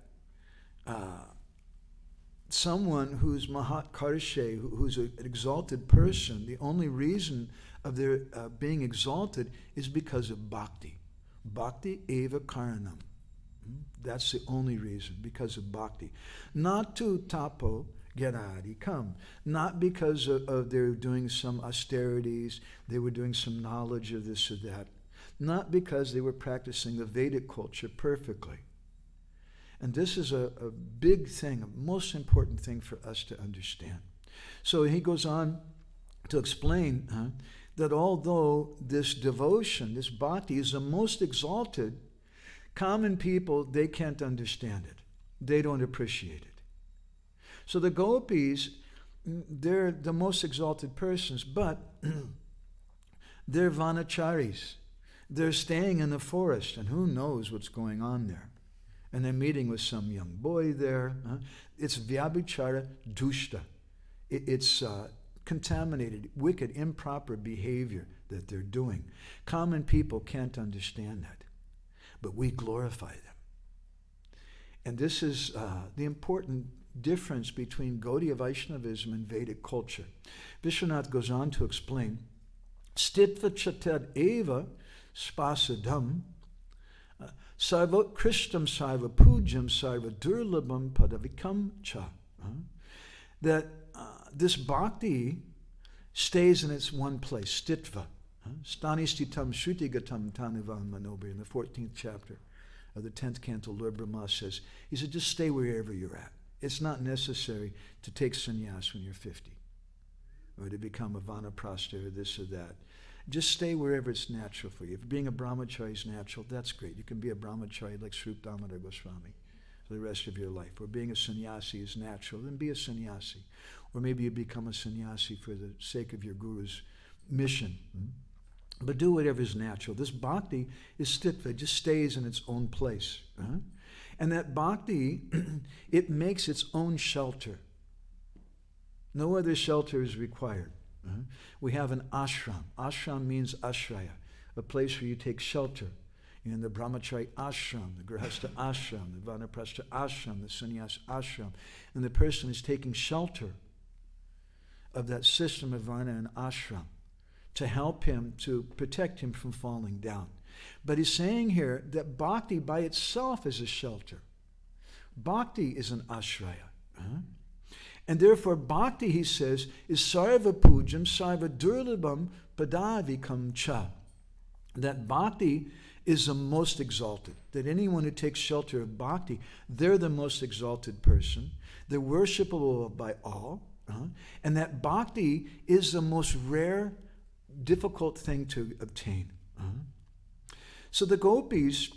someone who's mahat karshe, who's an exalted person, the only reason of their being exalted is because of bhakti. Bhakti eva karanam. That's the only reason, because of bhakti. Not to tapo gyanadikam. Not because of they're doing some austerities, they were doing some knowledge of this or that. Not because they were practicing the Vedic culture perfectly. And this is a big thing, a most important thing for us to understand. So he goes on to explain that although this devotion, this bhakti, is the most exalted, common people, they can't understand it. They don't appreciate it. So the gopis, they're the most exalted persons, but they're vanacharis. They're staying in the forest, and who knows what's going on there. And they're meeting with some young boy there. It's vyabhichara dushta. It's contaminated, wicked, improper behavior that they're doing. Common people can't understand that, but we glorify them. And this is the important difference between Gaudiya Vaishnavism and Vedic culture. Vishwanath goes on to explain, Stitva chatad eva spasadam sarva krishtam sarva pujam sarva durlabam padavikam cha. That this bhakti stays in its one place, stitva. Stanistitam shrutigatam tanivam manobir, in the 14th chapter of the 10th canto, Lord Brahma says, he said, just stay wherever you're at. It's not necessary to take sannyas when you're 50 or to become a vanaprastha or this or that. Just stay wherever it's natural for you. If being a brahmachari is natural, that's great. You can be a brahmachari like Srup Damodar Goswami for the rest of your life. Or being a sannyasi is natural, then be a sannyasi. Or maybe you become a sannyasi for the sake of your guru's mission. But do whatever is natural. This bhakti is stitva, just stays in its own place. And that bhakti, it makes its own shelter. No other shelter is required. We have an ashram. Ashram means ashraya, a place where you take shelter. In the brahmachari ashram, the grihastha ashram, the vanaprastha ashram, the sannyas ashram. And the person is taking shelter of that system of varna and ashram to help him, to protect him from falling down. But he's saying here that bhakti by itself is a shelter. Bhakti is an ashraya. And therefore bhakti, he says, is sarva pujam, sarva durlabam padavikam cha. That bhakti is the most exalted. That anyone who takes shelter of bhakti, they're the most exalted person. They're worshipable by all. And that bhakti is the most rare, difficult thing to obtain. So the gopis,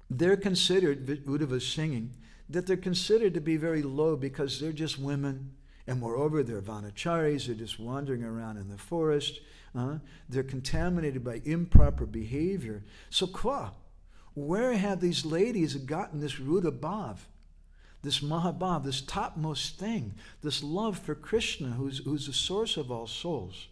they're considered, Uddhava was singing, that they're considered to be very low because they're just women, and moreover they're vanacharis, they're just wandering around in the forest, they're contaminated by improper behavior. So where have these ladies gotten this ruda bhav, this mahabhav, this topmost thing, this love for Krishna who's the source of all souls?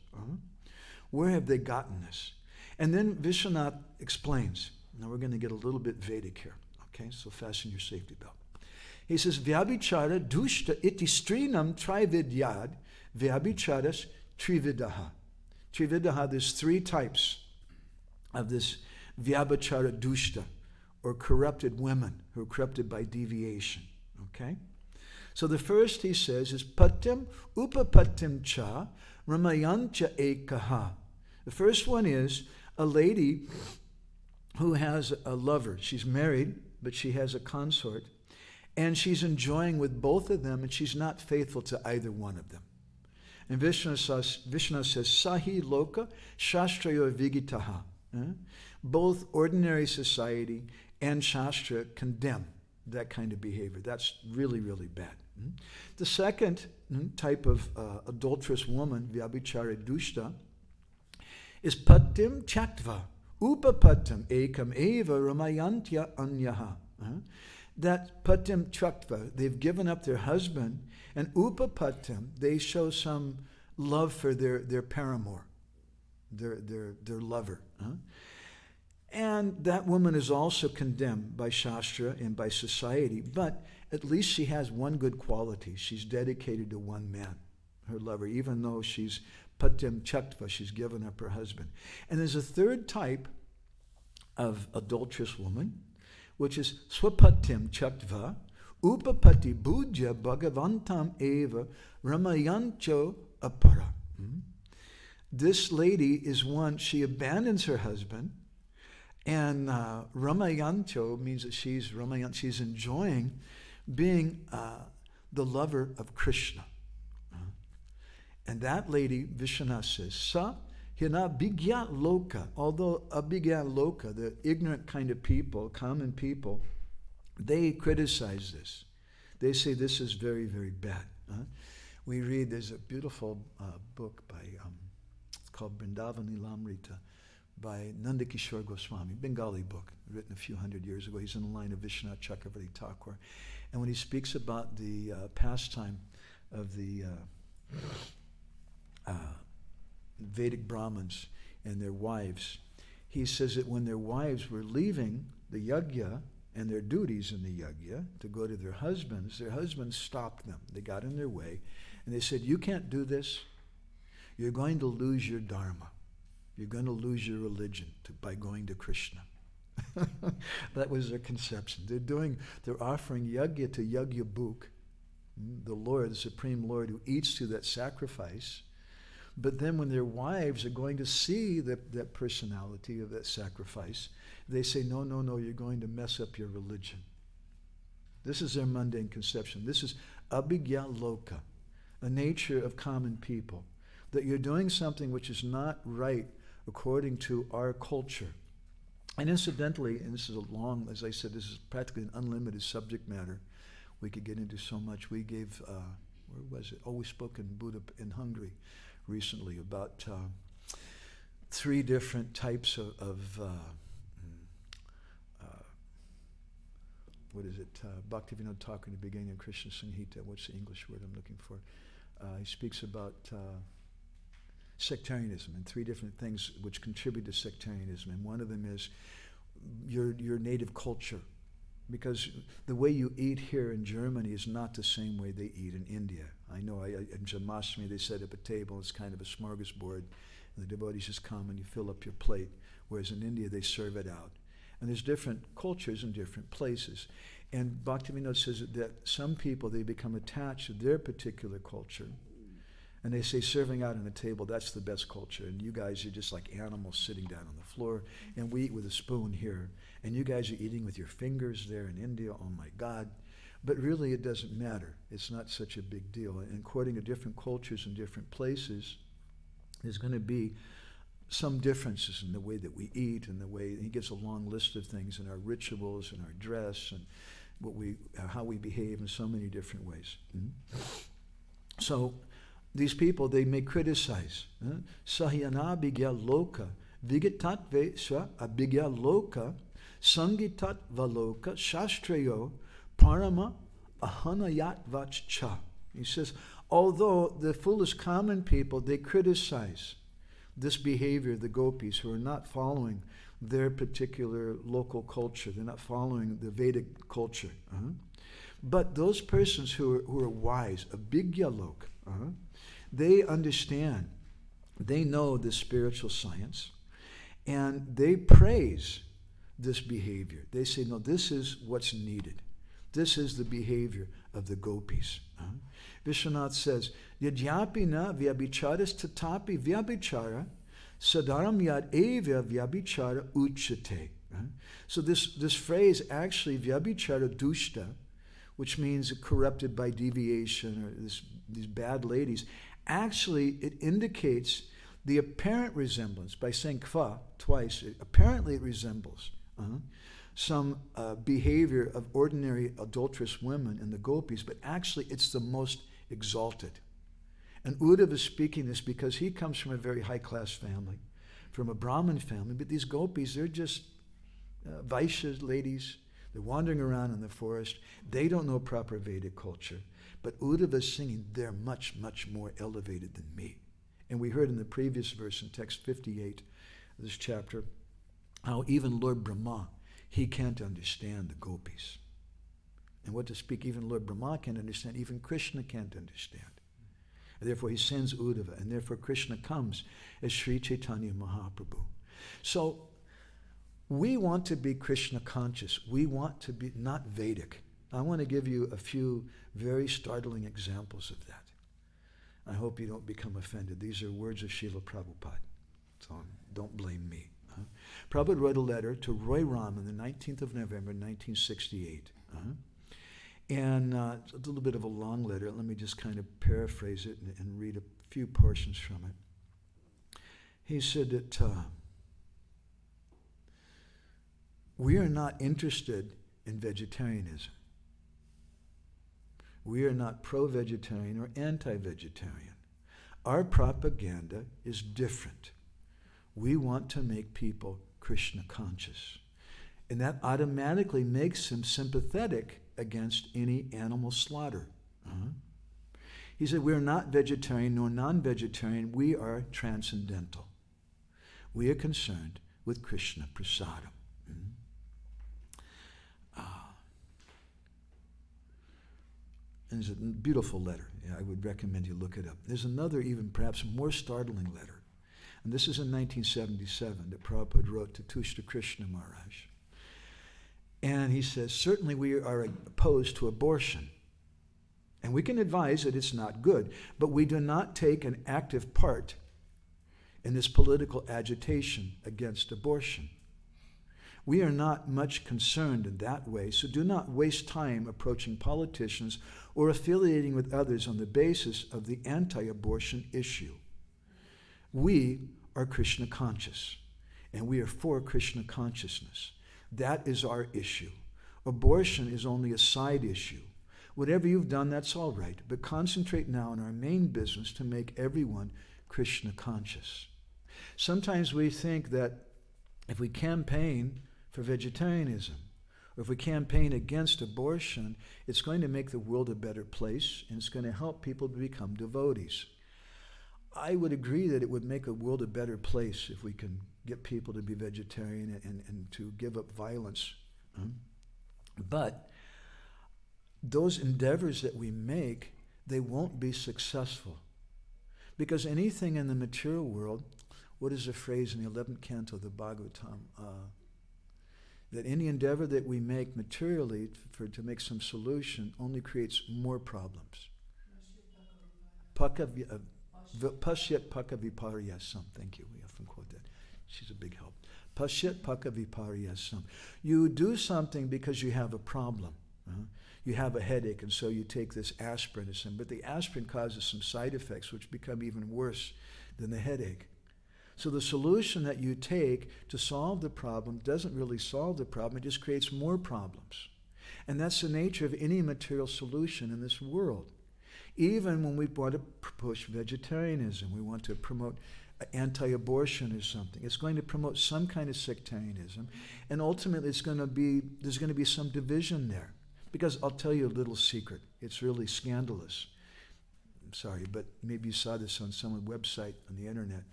Where have they gotten this? And then Vishwanath explains. Now we're going to get a little bit Vedic here. Okay, so fasten your safety belt. He says, Vyabhichara dushta iti strinam trividyad vyabhicharas trividaha. Trividaha, there's three types of this vyabhichara dushta, or corrupted women who are corrupted by deviation. Okay? So the first, he says, is patim upapatim cha ramayancha ekaha. The first one is a lady who has a lover. She's married, but she has a consort, and she's enjoying with both of them, and she's not faithful to either one of them. And Vishnu says, Sahi loka shastrayo vigitaha. Both ordinary society and Shastra condemn that kind of behavior. That's really, really bad. The second type of adulterous woman, vyabhichara dushta, is patim chaktva, upapatim ekam eva ramayantya anyaha. that patim chaktva, they've given up their husband, and upapatim, they show some love for their paramour, their lover. And that woman is also condemned by Shastra and by society, but at least she has one good quality. She's dedicated to one man, her lover, even though she's patim chaktva, she's given up her husband. And there's a third type of adulterous woman, which is swapatim chaktva, upapati bhuja bhagavantam eva ramayancho apara. This lady is one, she abandons her husband, and ramayancho means that she's enjoying being the lover of Krishna. And that lady, Vishwanath says, sa hina bigya loka, although abhigya loka, the ignorant kind of people, common people, they criticize this. They say this is very, very bad. We read, there's a beautiful book by, it's called Vrindavani Lamrita, by Nandakishore Goswami, Bengali book, written a few hundred years ago. He's in the line of Vishwanath Chakravarti Thakur. And when he speaks about the pastime of the Vedic Brahmins and their wives, he says that when their wives were leaving the yajna and their duties in the yajna to go to their husbands stopped them. They got in their way, and they said, you can't do this. You're going to lose your dharma. You're going to lose your religion by going to Krishna. That was their conception. They're offering yajna to Yajna Bhuk, the Lord, the Supreme Lord, who eats through that sacrifice. But then when their wives are going to see that personality of that sacrifice, they say, no, you're going to mess up your religion. This is their mundane conception. This is abhigya loka, a nature of common people, that you're doing something which is not right according to our culture. And incidentally, and this is a long, as I said, this is practically an unlimited subject matter. We could get into so much. We gave, where was it? Oh, we spoke in in Hungary recently about 3 different types of what is it? Bhaktivinoda Thakur in the beginning of Krishna Samhita. What's the English word I'm looking for? He speaks about sectarianism and 3 different things which contribute to sectarianism. And one of them is your native culture. Because the way you eat here in Germany is not the same way they eat in India. I know in Janmastami they set up a table, it's kind of a smorgasbord, and the devotees just come and you fill up your plate, whereas in India they serve it out. And there's different cultures in different places. And Bhaktivinoda says that some people, they become attached to their particular culture, and they say serving out on a table, that's the best culture. And you guys are just like animals sitting down on the floor, and we eat with a spoon here. And you guys are eating with your fingers there in India, oh my God. But really it doesn't matter. It's not such a big deal. And according to different cultures and different places, there's going to be some differences in the way that we eat and the way, he gives a long list of things in our rituals and our dress and how we behave in so many different ways. So these people, they may criticize. Sahyana bigya loka, vigatatve swa abhigya loka, sangitat valoka, shastrayo, parama ahanayat vachcha. He says, although the foolish common people, they criticize this behavior of the gopis who are not following their particular local culture. They're not following the Vedic culture. But those persons who are wise, abhigya loka, they understand, they know the spiritual science, and they praise this behavior. They say, no, this is what's needed. This is the behavior of the gopis. Vishwanath says, Yajyapi na vyabhicharas tatapi vyabhichara sadaram yad eva vyabhichara uchate. So this phrase, actually, vyabhichara dushta, which means corrupted by deviation, or these bad ladies, actually it indicates the apparent resemblance. By saying kva twice, apparently it resembles some behavior of ordinary adulterous women in the gopis, but actually it's the most exalted. And Uddhava is speaking this because he comes from a very high-class family, from a Brahmin family, but these gopis, they're just Vaishya ladies. They're wandering around in the forest. They don't know proper Vedic culture. But Uddhava's singing, they're much, much more elevated than me. And we heard in the previous verse in text 58 of this chapter how even Lord Brahma, he can't understand the gopis. And what to speak, even Lord Brahma can't understand, even Krishna can't understand. And therefore he sends Uddhava, and therefore Krishna comes as Sri Chaitanya Mahaprabhu. So we want to be Krishna conscious. We want to be not Vedic. I want to give you a few very startling examples of that. I hope you don't become offended. These are words of Srila Prabhupada, so don't blame me. Prabhupada wrote a letter to Roy Ram on the 19th of November, 1968. And it's a little bit of a long letter. Let me just kind of paraphrase it and read a few portions from it. He said that we are not interested in vegetarianism. We are not pro-vegetarian or anti-vegetarian. Our propaganda is different. We want to make people Krishna conscious. And that automatically makes them sympathetic against any animal slaughter. He said, we're not vegetarian nor non-vegetarian. We are transcendental. We are concerned with Krishna prasadam. And it's a beautiful letter. I would recommend you look it up. There's another even perhaps more startling letter. And this is in 1977 that Prabhupada wrote to Tushta Krishna Maharaj. And he says, certainly we are opposed to abortion. And we can advise that it's not good, but we do not take an active part in this political agitation against abortion. We are not much concerned in that way, so do not waste time approaching politicians or affiliating with others on the basis of the anti-abortion issue. We are Krishna conscious, and we are for Krishna consciousness. That is our issue. Abortion is only a side issue. Whatever you've done, that's all right, but concentrate now on our main business to make everyone Krishna conscious. Sometimes we think that if we campaign for vegetarianism, or if we campaign against abortion, it's going to make the world a better place, and it's going to help people to become devotees. I would agree that it would make the world a better place if we can get people to be vegetarian and to give up violence. But those endeavors that we make, they won't be successful. Because anything in the material world, what is the phrase in the 11th canto of the Bhagavatam? That any endeavor that we make materially to make some solution only creates more problems. Pasyat paka viparyasam. Thank you. We often quote that. She's a big help. Pasyat paka viparyasam. You do something because you have a problem. You have a headache, and so you take this aspirin or something. But the aspirin causes some side effects which become even worse than the headache. So the solution that you take to solve the problem doesn't really solve the problem. It just creates more problems. And that's the nature of any material solution in this world. Even when we want to push vegetarianism, we want to promote anti-abortion or something, it's going to promote some kind of sectarianism, and ultimately there's going to be some division there. Because I'll tell you a little secret. It's really scandalous. I'm sorry, but maybe you saw this on some website on the internet.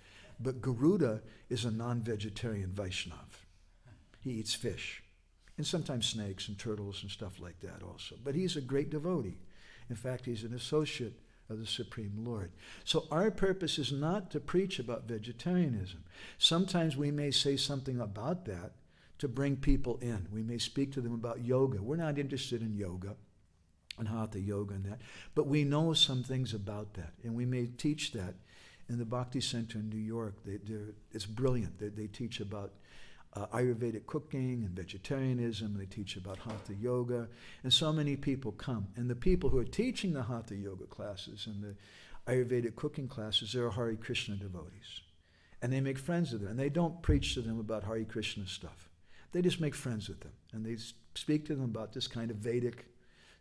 But Garuda is a non-vegetarian Vaishnav. He eats fish, and sometimes snakes and turtles and stuff like that also. But he's a great devotee. In fact, he's an associate of the Supreme Lord. So our purpose is not to preach about vegetarianism. Sometimes we may say something about that to bring people in. We may speak to them about yoga. We're not interested in yoga and hatha yoga and that, but we know some things about that, and we may teach that in the Bhakti Center in New York. It's brilliant. They teach about Ayurvedic cooking and vegetarianism. They teach about hatha yoga, and so many people come. And the people who are teaching the hatha yoga classes and the Ayurvedic cooking classes, they're Hare Krishna devotees. And they make friends with them. And they don't preach to them about Hare Krishna stuff. They just make friends with them. And they speak to them about this kind of Vedic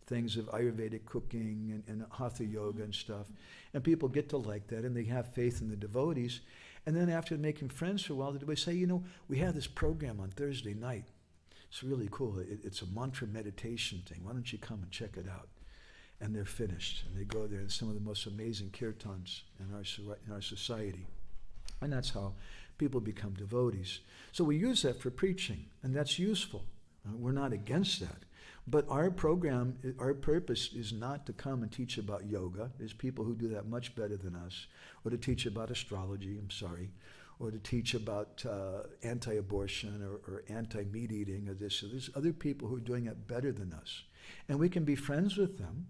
things of Ayurvedic cooking and hatha yoga and stuff. And people get to like that, and they have faith in the devotees. And then after making friends for a while, the devotees say, you know, we have this program on Thursday night. It's really cool. It's a mantra meditation thing. Why don't you come and check it out? And they're finished. And they go there, and some of the most amazing kirtans in our society. And that's how people become devotees. So we use that for preaching, and that's useful. We're not against that. But our program, our purpose is not to come and teach about yoga. There's people who do that much better than us. Or to teach about astrology, or to teach about anti-abortion or anti-meat eating or this. So there's other people who are doing it better than us. And we can be friends with them.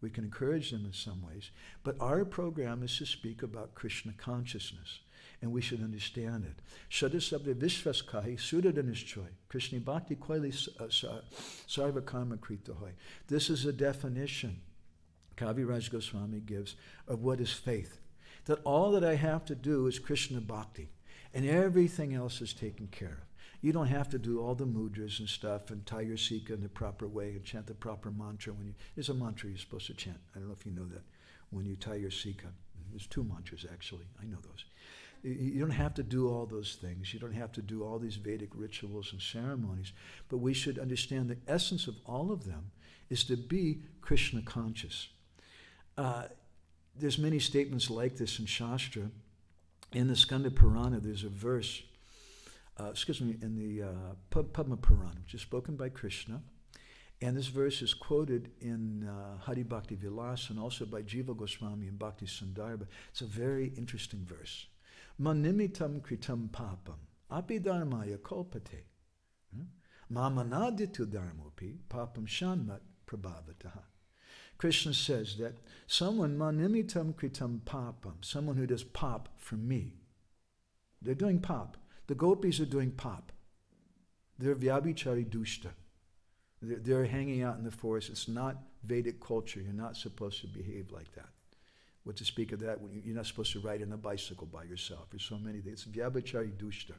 We can encourage them in some ways. But our program is to speak about Krishna consciousness. And we should understand it. Shadasabda Vishvaskahi Sudadhanishchoy Krishna Bhakti Koili Sarva Karma Krita Hoy. This is a definition Kaviraj Goswami gives of what is faith. That all that I have to do is Krishna Bhakti, and everything else is taken care of. You don't have to do all the mudras and stuff and tie your sika in the proper way and chant the proper mantra. There's a mantra you're supposed to chant. I don't know if you know that. When you tie your sika. There's 2 mantras actually. I know those. You don't have to do all those things. You don't have to do all these Vedic rituals and ceremonies. But we should understand the essence of all of them is to be Krishna conscious. There's many statements like this in Shastra. In the Skanda Purana, there's a verse, in the Padma Purana, which is spoken by Krishna. And this verse is quoted in Hari Bhakti Vilas and also by Jiva Goswami in Bhakti Sundarbha. It's a very interesting verse. Manimitam kritam papam apidharmaya kolpate mamanaditu dharmopi papam shanmat prabhavataha. Krishna says that someone manimitam kritam papam, someone who does pop for me. They're doing pop. The gopis are doing pop. They're vyabhichari dushta. They're hanging out in the forest. It's not Vedic culture. You're not supposed to behave like that. What to speak of that, you're not supposed to ride on a bicycle by yourself. There's so many things. It's vyabhichari dushta.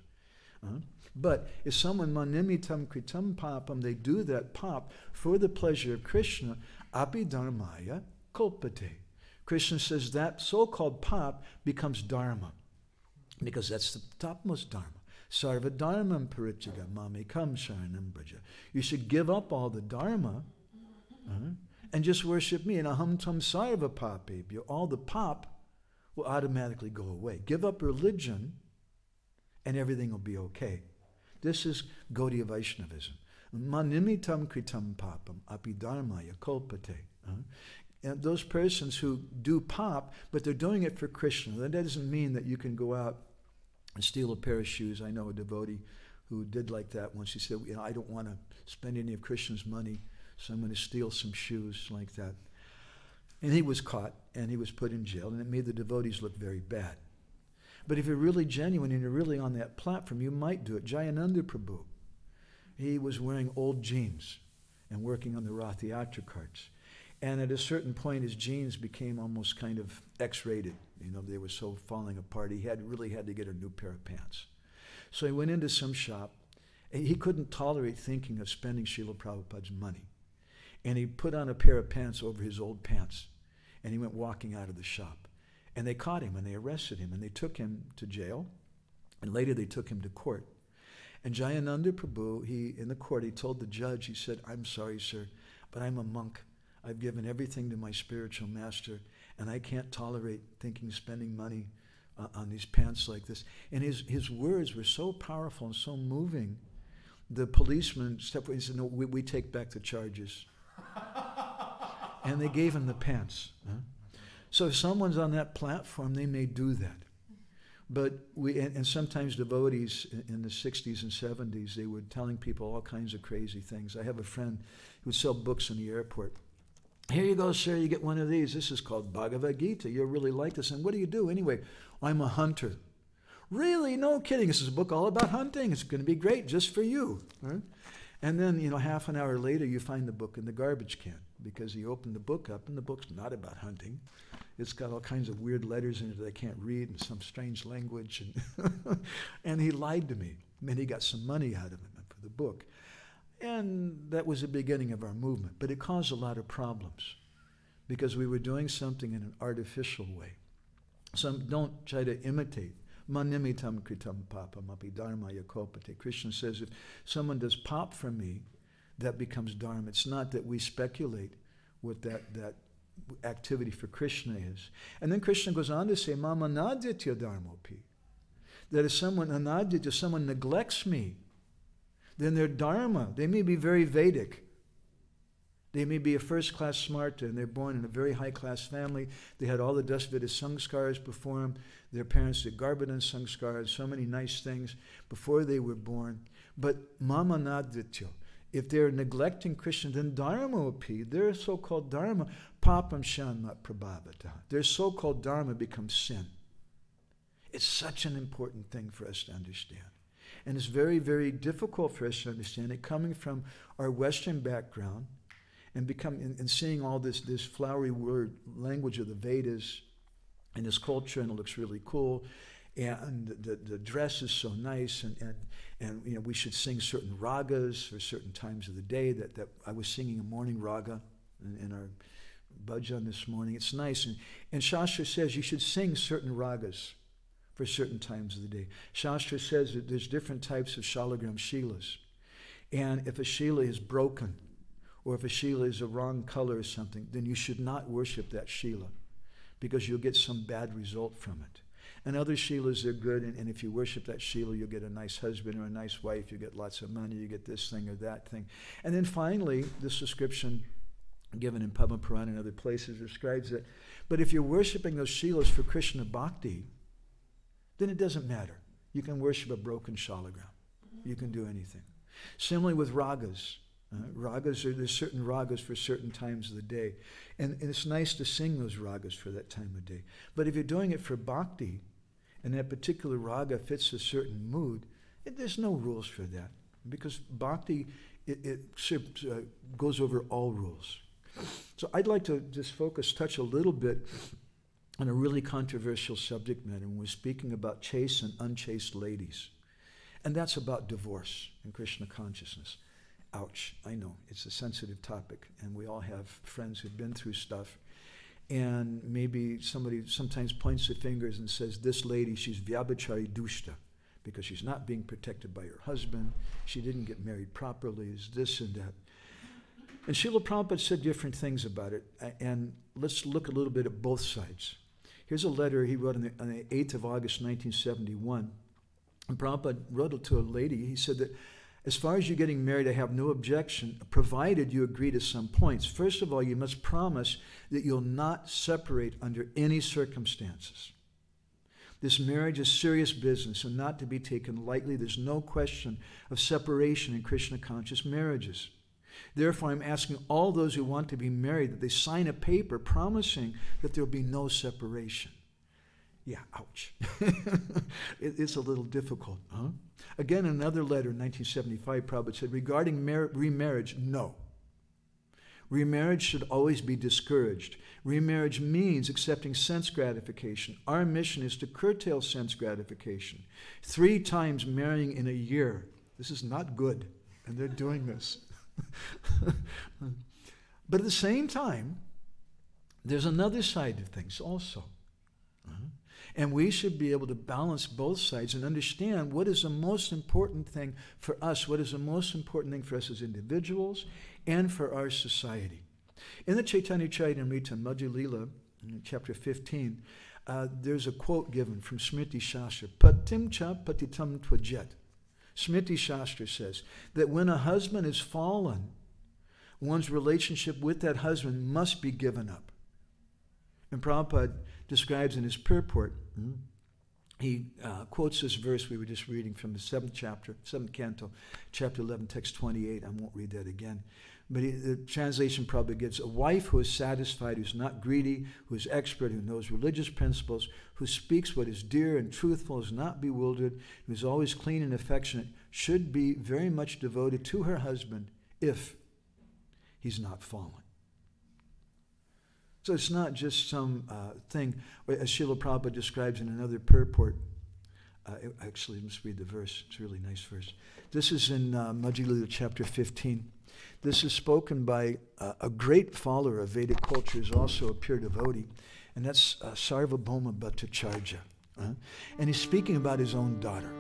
But if someone manimitam kritam papam, they do that pop for the pleasure of Krishna, abhidharmaya kolpate. Krishna says that so-called pop becomes dharma, because that's the topmost dharma. Sarva dharmam parityaya mamekam sharanam braja. You should give up all the dharma and just worship me. And aham tam sarva papebhyo. All the pop will automatically go away. Give up religion and everything will be okay. This is Gaudiya Vaishnavism. Manimitam kritam papam apidharmaya kolpate. And those persons who do pop, but they're doing it for Krishna. That doesn't mean that you can go out and steal a pair of shoes. I know a devotee who did like that once. He said, I don't want to spend any of Krishna's money, so I'm going to steal some shoes like that. And he was caught, and he was put in jail, and it made the devotees look very bad. But if you're really genuine and you're really on that platform, you might do it. Jayananda Prabhu, he was wearing old jeans and working on the Rath Yatra carts. And at a certain point, his jeans became almost kind of X-rated. They were so falling apart. He really had to get a new pair of pants. So he went into some shop. And he couldn't tolerate thinking of spending Srila Prabhupada's money. And he put on a pair of pants over his old pants. And he went walking out of the shop. And they caught him and they arrested him. And they took him to jail. And later they took him to court. And Jayananda Prabhu, in the court, he told the judge, he said, "I'm sorry, sir, but I'm a monk. I've given everything to my spiritual master, and I can't tolerate spending money on these pants like this." And his words were so powerful and so moving. The policeman stepped away and said, "No, we take back the charges." And they gave him the pants. So if someone's on that platform, they may do that. But and sometimes devotees in the 60s and 70s, they were telling people all kinds of crazy things. I have a friend who would sell books in the airport. "Here you go, sir, you get one of these. This is called Bhagavad Gita. You'll really like this." And what do you do anyway? "I'm a hunter." "Really? No kidding. This is a book all about hunting. It's going to be great just for you." Right? And then, half an hour later, you find the book in the garbage can because he opened the book up and the book's not about hunting. It's got all kinds of weird letters in it that I can't read and some strange language. And he lied to me. I mean, he got some money out of it for the book. And that was the beginning of our movement. But it caused a lot of problems because we were doing something in an artificial way. So don't try to imitate. Manimitam kritam papam api dharma yakopate. Krishna says if someone does pop for me, that becomes dharma. It's not that we speculate what that activity for Krishna is. And then Krishna goes on to say, Mama naditya dharmopi. That if someone anaditya, someone neglects me, then their dharma, they may be very Vedic. They may be a first-class smarta, and they're born in a very high-class family. They had all the Dasvita sanskars performed. Their parents did Garbhadan sanskars, so many nice things before they were born. But mama naditya, if they're neglecting Krishna, then dharma-api, their so-called dharma, papam shanmat prabhavata. Their so-called dharma becomes sin. It's such an important thing for us to understand. And it's very, very difficult for us to understand it coming from our Western background and seeing all this flowery word language of the Vedas and this culture, and it looks really cool. And the dress is so nice, and you know, we should sing certain ragas for certain times of the day. That I was singing a morning raga in our bhajan this morning. It's nice, and Shastra says you should sing certain ragas for certain times of the day. Shastra says that there's different types of shalagram shilas, and if a shila is broken, or if a shila is a wrong color or something, then you should not worship that shila, because you'll get some bad result from it. And other shilas are good, and if you worship that shila, you'll get a nice husband or a nice wife, you get lots of money, you get this thing or that thing. And then finally, this description given in Padma Purana and other places describes it. But if you're worshiping those shilas for Krishna bhakti, then it doesn't matter. You can worship a broken shalagram. You can do anything. Similarly with ragas. There's certain ragas for certain times of the day. And it's nice to sing those ragas for that time of day. But if you're doing it for bhakti, and that particular raga fits a certain mood, there's no rules for that. Because bhakti, it goes over all rules. So I'd like to just touch a little bit on a really controversial subject matter when we're speaking about chaste and unchaste ladies. And that's about divorce in Krishna consciousness. Ouch, I know, it's a sensitive topic, and we all have friends who've been through stuff. And maybe somebody sometimes points their fingers and says, this lady, she's vyabhachari dushta, because she's not being protected by her husband, she didn't get married properly, is this and that. And Srila Prabhupada said different things about it, and let's look a little bit at both sides. Here's a letter he wrote on the 8th of August, 1971. And Prabhupada wrote it to a lady. He said that, as far as you getting married, I have no objection, provided you agree to some points. First of all, you must promise that you'll not separate under any circumstances. This marriage is serious business and not to be taken lightly. There's no question of separation in Krishna-conscious marriages. Therefore, I'm asking all those who want to be married that they sign a paper promising that there'll be no separation. Yeah, ouch. It's a little difficult, huh? Again, another letter in 1975, Prabhupada said, regarding remarriage, no. Remarriage should always be discouraged. Remarriage means accepting sense gratification. Our mission is to curtail sense gratification. 3 times marrying in a year. This is not good, and they're doing this. But at the same time, there's another side of things also. And we should be able to balance both sides and understand what is the most important thing for us, what is the most important thing for us as individuals and for our society. In the Chaitanya Charitamrita, Madhya Lila, in chapter 15, there's a quote given from Smriti Shastra, Patim cha patitam tvajet. Smriti Shastra says that when a husband is fallen, one's relationship with that husband must be given up. And Prabhupada describes in his purport, he quotes this verse we were just reading from the 7th canto, chapter 11, text 28. I won't read that again. But the translation probably gives, a wife who is satisfied, who's not greedy, who is expert, who knows religious principles, who speaks what is dear and truthful, is not bewildered, who is always clean and affectionate, should be very much devoted to her husband if he's not fallen. So it's not just some thing, as Srila Prabhupada describes in another purport. Actually, let's read the verse. It's a really nice verse. This is in Madhya Lila chapter 15. This is spoken by a great follower of Vedic culture, is also a pure devotee, and that's Sarvabhauma Bhattacharya. And he's speaking about his own daughter.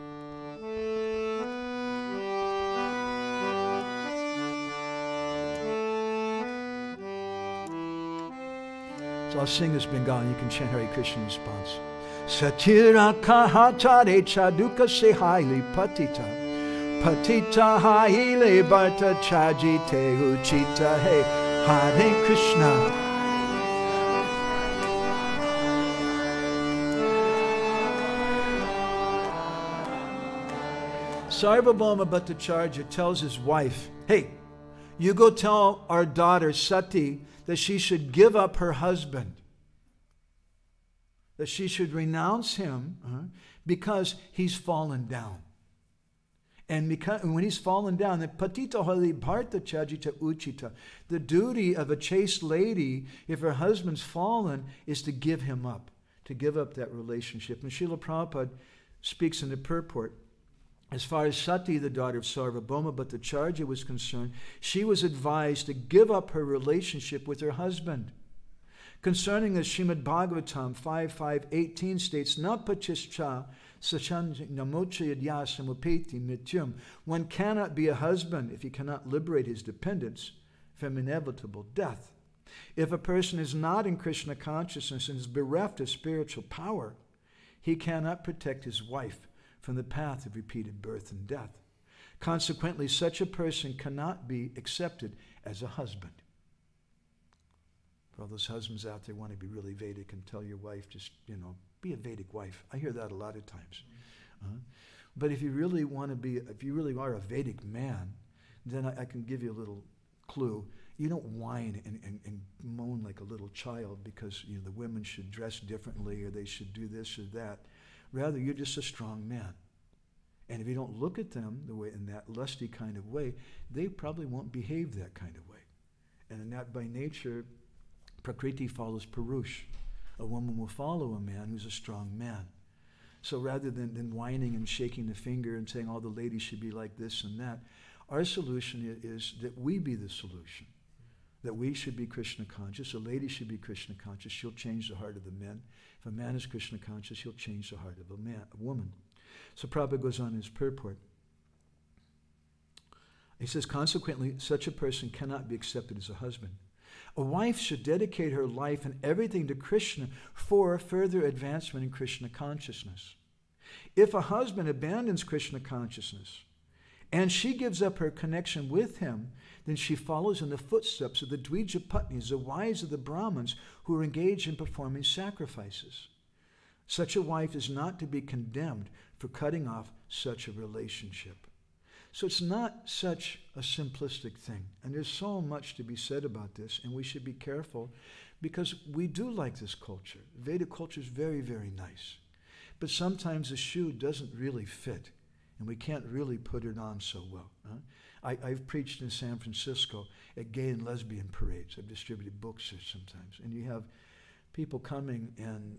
So I'll sing this Bengali. You can chant Hare Krishna in response. Satira kahatare chaduka sehaili patita. Patita haile bharta chajite uchita he. Hare Krishna. Sarvabhauma Bhattacharya tells his wife, hey, you go tell our daughter Sati that she should give up her husband, that she should renounce him because he's fallen down. And because, when he's fallen down, the patita hali bharta chajita uchita, the duty of a chaste lady, if her husband's fallen, is to give him up, to give up that relationship. And Srila Prabhupada speaks in the purport, as far as Sati, the daughter of Sarvabhauma Bhattacharya, was concerned, she was advised to give up her relationship with her husband. Concerning the Srimad Bhagavatam 5.5.18 states, Na pachischa sachan namochayadya samupeti mityum. One cannot be a husband if he cannot liberate his dependents from inevitable death. If a person is not in Krishna consciousness and is bereft of spiritual power, he cannot protect his wife from the path of repeated birth and death. Consequently, such a person cannot be accepted as a husband. For all those husbands out there want to be really Vedic and tell your wife, just, be a Vedic wife. I hear that a lot of times. But if you really want to be, if you really are a Vedic man, then I can give you a little clue. You don't whine and moan like a little child because the women should dress differently or they should do this or that. Rather, you're just a strong man. And if you don't look at them the way in that lusty kind of way, they probably won't behave that kind of way. And in that, by nature, Prakriti follows Purush. A woman will follow a man who's a strong man. So rather than whining and shaking the finger and saying all the ladies should be like this and that, our solution is that we be the solution. That we should be Krishna conscious. A lady should be Krishna conscious. She'll change the heart of the men. If a man is Krishna conscious, he'll change the heart of a woman. So Prabhupada goes on in his purport. He says, consequently, such a person cannot be accepted as a husband. A wife should dedicate her life and everything to Krishna for further advancement in Krishna consciousness. If a husband abandons Krishna consciousness and she gives up her connection with him, then she follows in the footsteps of the Dvija Patnis, the wives of the Brahmins who are engaged in performing sacrifices. Such a wife is not to be condemned for cutting off such a relationship. So it's not such a simplistic thing. And there's so much to be said about this, and we should be careful because we do like this culture. Vedic culture is very, very nice. But sometimes the shoe doesn't really fit, and we can't really put it on so well. I've preached in San Francisco at gay and lesbian parades. I've distributed books there sometimes. And you have people coming, and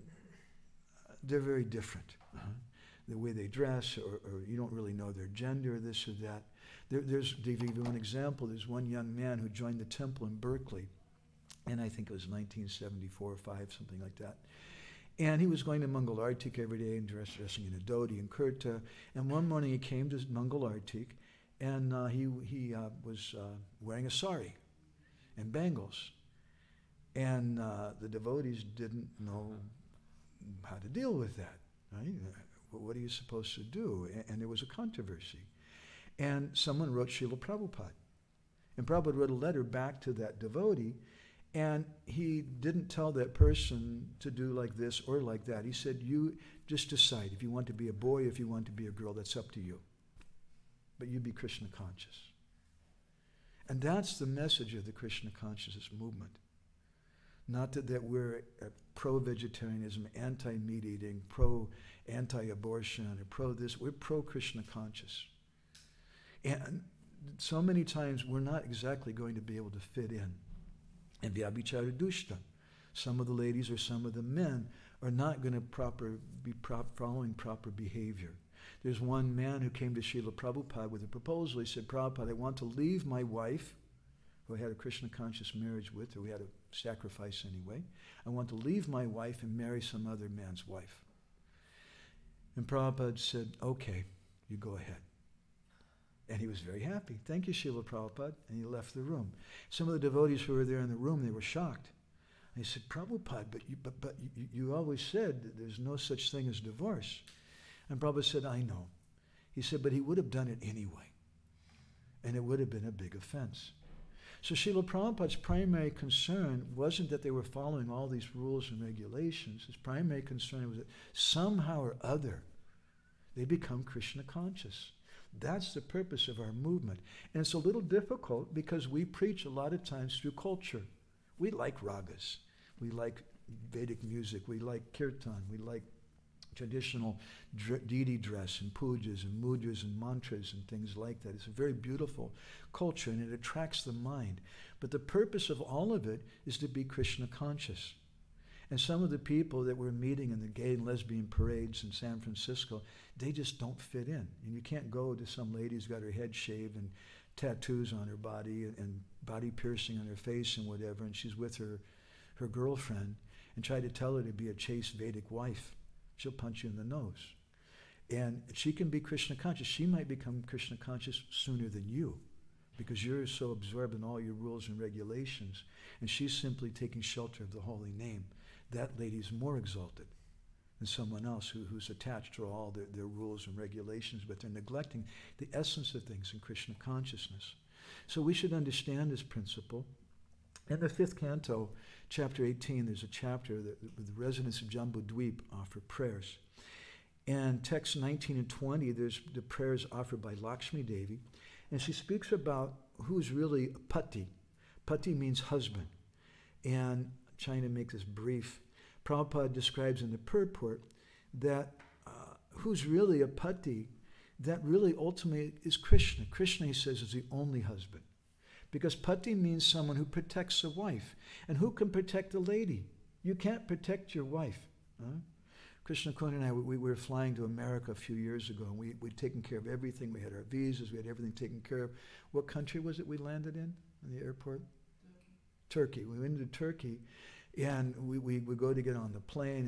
they're very different. The way they dress, or you don't really know their gender, this or that. To give you one example, there's one young man who joined the temple in Berkeley, and I think it was 1974 or 5, something like that. And he was going to Mangal Artik every day and dressing in a dhoti and kurta. And one morning he came to Mangal Artik, and he was wearing a sari and bangles. And the devotees didn't know how to deal with that. Right? What are you supposed to do? And there was a controversy. And someone wrote Srila Prabhupada. And Prabhupada wrote a letter back to that devotee, and he didn't tell that person to do like this or like that. He said, you just decide if you want to be a boy, if you want to be a girl, that's up to you. But you be Krishna conscious. And that's the message of the Krishna consciousness movement. Not that we're pro-vegetarianism, anti-meat eating, anti-abortion, or pro-this. We're pro-Krishna conscious. And so many times we're not exactly going to be able to fit in. And vyabhichara dushta. Some of the ladies or some of the men are not going to be following proper behavior. There's one man who came to Srila Prabhupada with a proposal. He said, Prabhupada, I want to leave my wife, who I had a Krishna conscious marriage with, or we had a sacrifice anyway. I want to leave my wife and marry some other man's wife. And Prabhupada said, okay, you go ahead. And he was very happy. Thank you, Srila Prabhupada. And he left the room. Some of the devotees who were there in the room, they were shocked. And he said, Prabhupada, but you always said that there's no such thing as divorce. And Prabhupada said, I know. He said, but he would have done it anyway. And it would have been a big offense. So Srila Prabhupada's primary concern wasn't that they were following all these rules and regulations. His primary concern was that somehow or other they become Krishna conscious. That's the purpose of our movement. And it's a little difficult because we preach a lot of times through culture. We like ragas. We like Vedic music. We like kirtan. We like traditional deity dress and pujas and mudras and mantras and things like that. It's a very beautiful culture and it attracts the mind. But the purpose of all of it is to be Krishna conscious. And some of the people that we're meeting in the gay and lesbian parades in San Francisco, they just don't fit in. And you can't go to some lady who's got her head shaved and tattoos on her body and body piercing on her face and whatever, and she's with her girlfriend, and try to tell her to be a chaste Vedic wife. She'll punch you in the nose. And she can be Krishna conscious. She might become Krishna conscious sooner than you because you're so absorbed in all your rules and regulations, and she's simply taking shelter of the holy name. That lady's more exalted than someone else who's attached to all their rules and regulations, but they're neglecting the essence of things in Krishna consciousness. So we should understand this principle. In the 5th canto, chapter 18, there's a chapter that the residents of Jambudweep offer prayers. And texts 19 and 20, there's the prayers offered by Lakshmi Devi. And she speaks about who's really a pati. Pati means husband. And trying to make this brief, Prabhupada describes in the purport that who's really a pati, that really ultimately is Krishna. Krishna, he says, is the only husband. Because pati means someone who protects a wife. And who can protect a lady? You can't protect your wife. Huh? Krishna Kun and I, we were flying to America a few years ago, and we'd taken care of everything. We had our visas, we had everything taken care of. What country was it we landed in the airport? Turkey. We went into Turkey, and we go to get on the plane,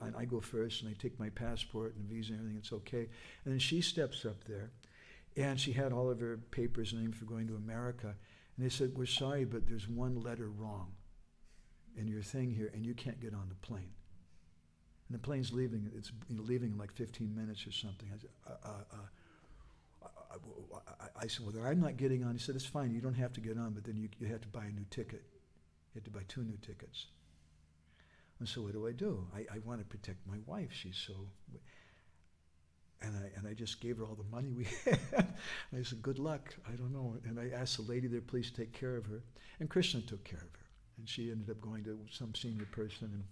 and I go first, and they take my passport and visa and everything, it's okay. And then she steps up there, and she had all of her papers and everything for going to America. And they said, we're sorry, but there's one letter wrong in your thing here, and you can't get on the plane. And the plane's leaving, it's leaving in like 15 minutes or something. I said, well, then I'm not getting on. He said, it's fine, you don't have to get on, but then you have to buy a new ticket. You have to buy 2 new tickets. And so what do? I want to protect my wife. She's so... And I just gave her all the money we had. I said, good luck. I don't know. And I asked the lady there, please take care of her. And Krishna took care of her. And she ended up going to some senior person and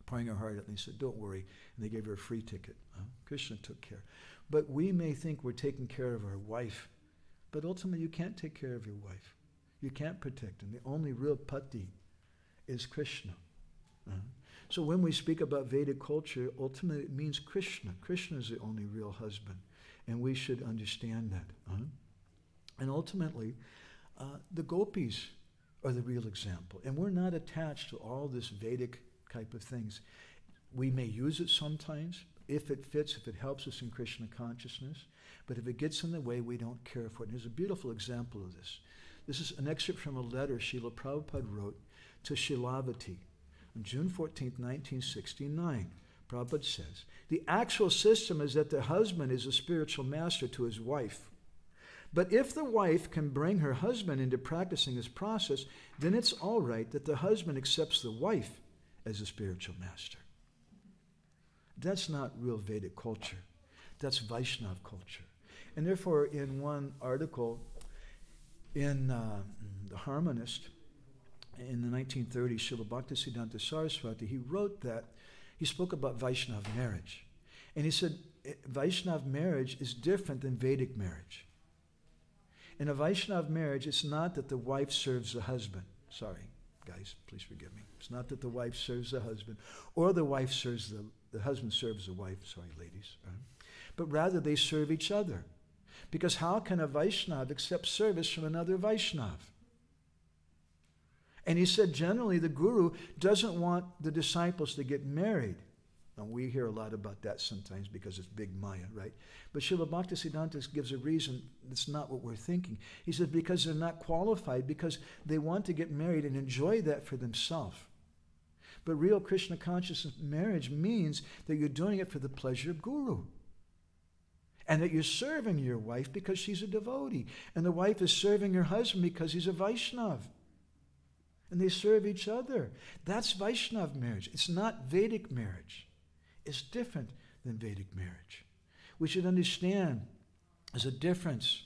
pouring her heart out. And they said, don't worry. And they gave her a free ticket. Krishna took care. But we may think we're taking care of our wife. But ultimately, you can't take care of your wife. You can't protect him. The only real pati is Krishna. So when we speak about Vedic culture, ultimately it means Krishna. Krishna is the only real husband. And we should understand that. And ultimately, the gopis are the real example. And we're not attached to all this Vedic type of things. We may use it sometimes, if it fits, if it helps us in Krishna consciousness. But if it gets in the way, we don't care for it. And there's a beautiful example of this. This is an excerpt from a letter Srila Prabhupada wrote to Shilavati on June 14th, 1969. Prabhupada says, the actual system is that the husband is a spiritual master to his wife. But if the wife can bring her husband into practicing this process, then it's all right that the husband accepts the wife as a spiritual master. That's not real Vedic culture. That's Vaishnava culture. And therefore, in one article in The Harmonist, in the 1930s, Srila Bhaktisiddhanta Saraswati, he wrote that, he spoke about Vaishnava marriage. And he said, Vaishnava marriage is different than Vedic marriage. In a Vaishnava marriage, it's not that the wife serves the husband. Sorry, guys, please forgive me. It's not that the wife serves the husband, or the wife serves the husband serves the wife. Sorry, ladies. But rather, they serve each other. Because how can a Vaishnava accept service from another Vaishnava? And he said, generally, the guru doesn't want the disciples to get married. And we hear a lot about that sometimes because it's big Maya, right? But Srila Bhaktisiddhanta gives a reason that's not what we're thinking. He says because they're not qualified, because they want to get married and enjoy that for themselves. But real Krishna consciousness marriage means that you're doing it for the pleasure of Guru. And that you're serving your wife because she's a devotee. And the wife is serving her husband because he's a Vaishnava. And they serve each other. That's Vaishnava marriage. It's not Vedic marriage. It's different than Vedic marriage. We should understand there's a difference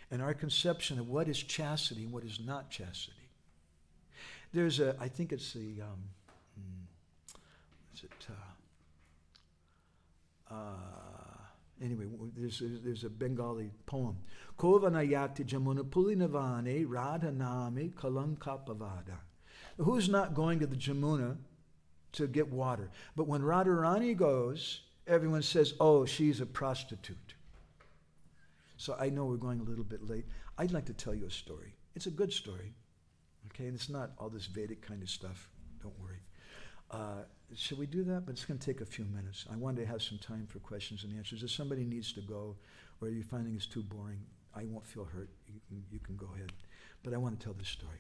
in our conception of what is chastity and what is not chastity. There's a, I think it's the, anyway, there's a Bengali poem. Kovanayati Jamuna Pulinavane Radhanami Kalankapavada. Who's not going to the Jamuna to get water? But when Radharani goes, everyone says, oh, she's a prostitute. So I know we're going a little bit late. I'd like to tell you a story. It's a good story. Okay, and it's not all this Vedic kind of stuff. Don't worry. Should we do that? But it's going to take a few minutes. I wanted to have some time for questions and answers. If somebody needs to go or you're finding it's too boring, I won't feel hurt. You can go ahead. But I want to tell this story.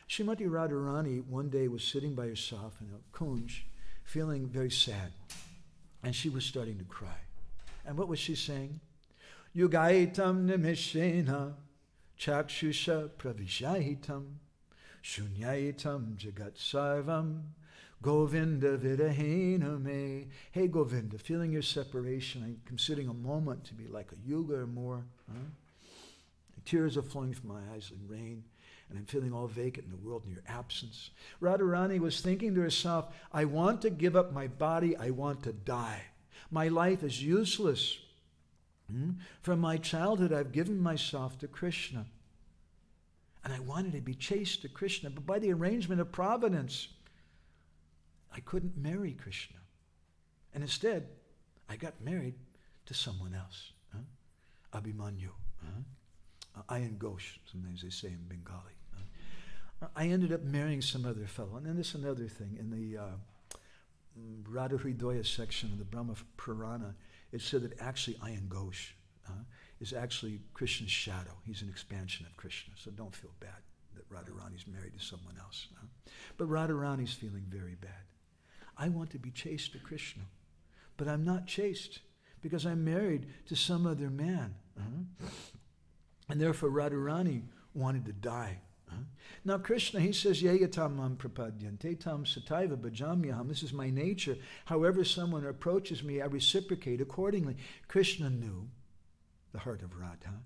Srimati Radharani one day was sitting by herself in a kunj, feeling very sad. And she was starting to cry. And what was she saying? Yugaitam nimishena chakshusha pravishahitam shunyaitam jagat sarvam Govinda vidahena me. Hey Govinda, feeling your separation, I'm considering a moment to be like a yuga or more. Tears are flowing from my eyes like rain, and I'm feeling all vacant in the world in your absence. Radharani was thinking to herself, I want to give up my body, I want to die. My life is useless. From my childhood, I've given myself to Krishna. And I wanted to be chaste to Krishna, but by the arrangement of providence, I couldn't marry Krishna. And instead, I got married to someone else. Abhimanyu. Ayan Ghosh, sometimes they say in Bengali. I ended up marrying some other fellow. And then there's another thing. In the Radha Hridaya section of the Brahma Purana, it said that actually Ayan Ghosh is actually Krishna's shadow. He's an expansion of Krishna. So don't feel bad that Radharani's married to someone else. But Radharani's feeling very bad. I want to be chaste to Krishna, but I'm not chaste because I'm married to some other man. And therefore Radharani wanted to die. Now Krishna, he says, Yayatam mam prapadyante tam sataiva bhajamyaham. This is my nature. However someone approaches me, I reciprocate accordingly. Krishna knew the heart of Radha.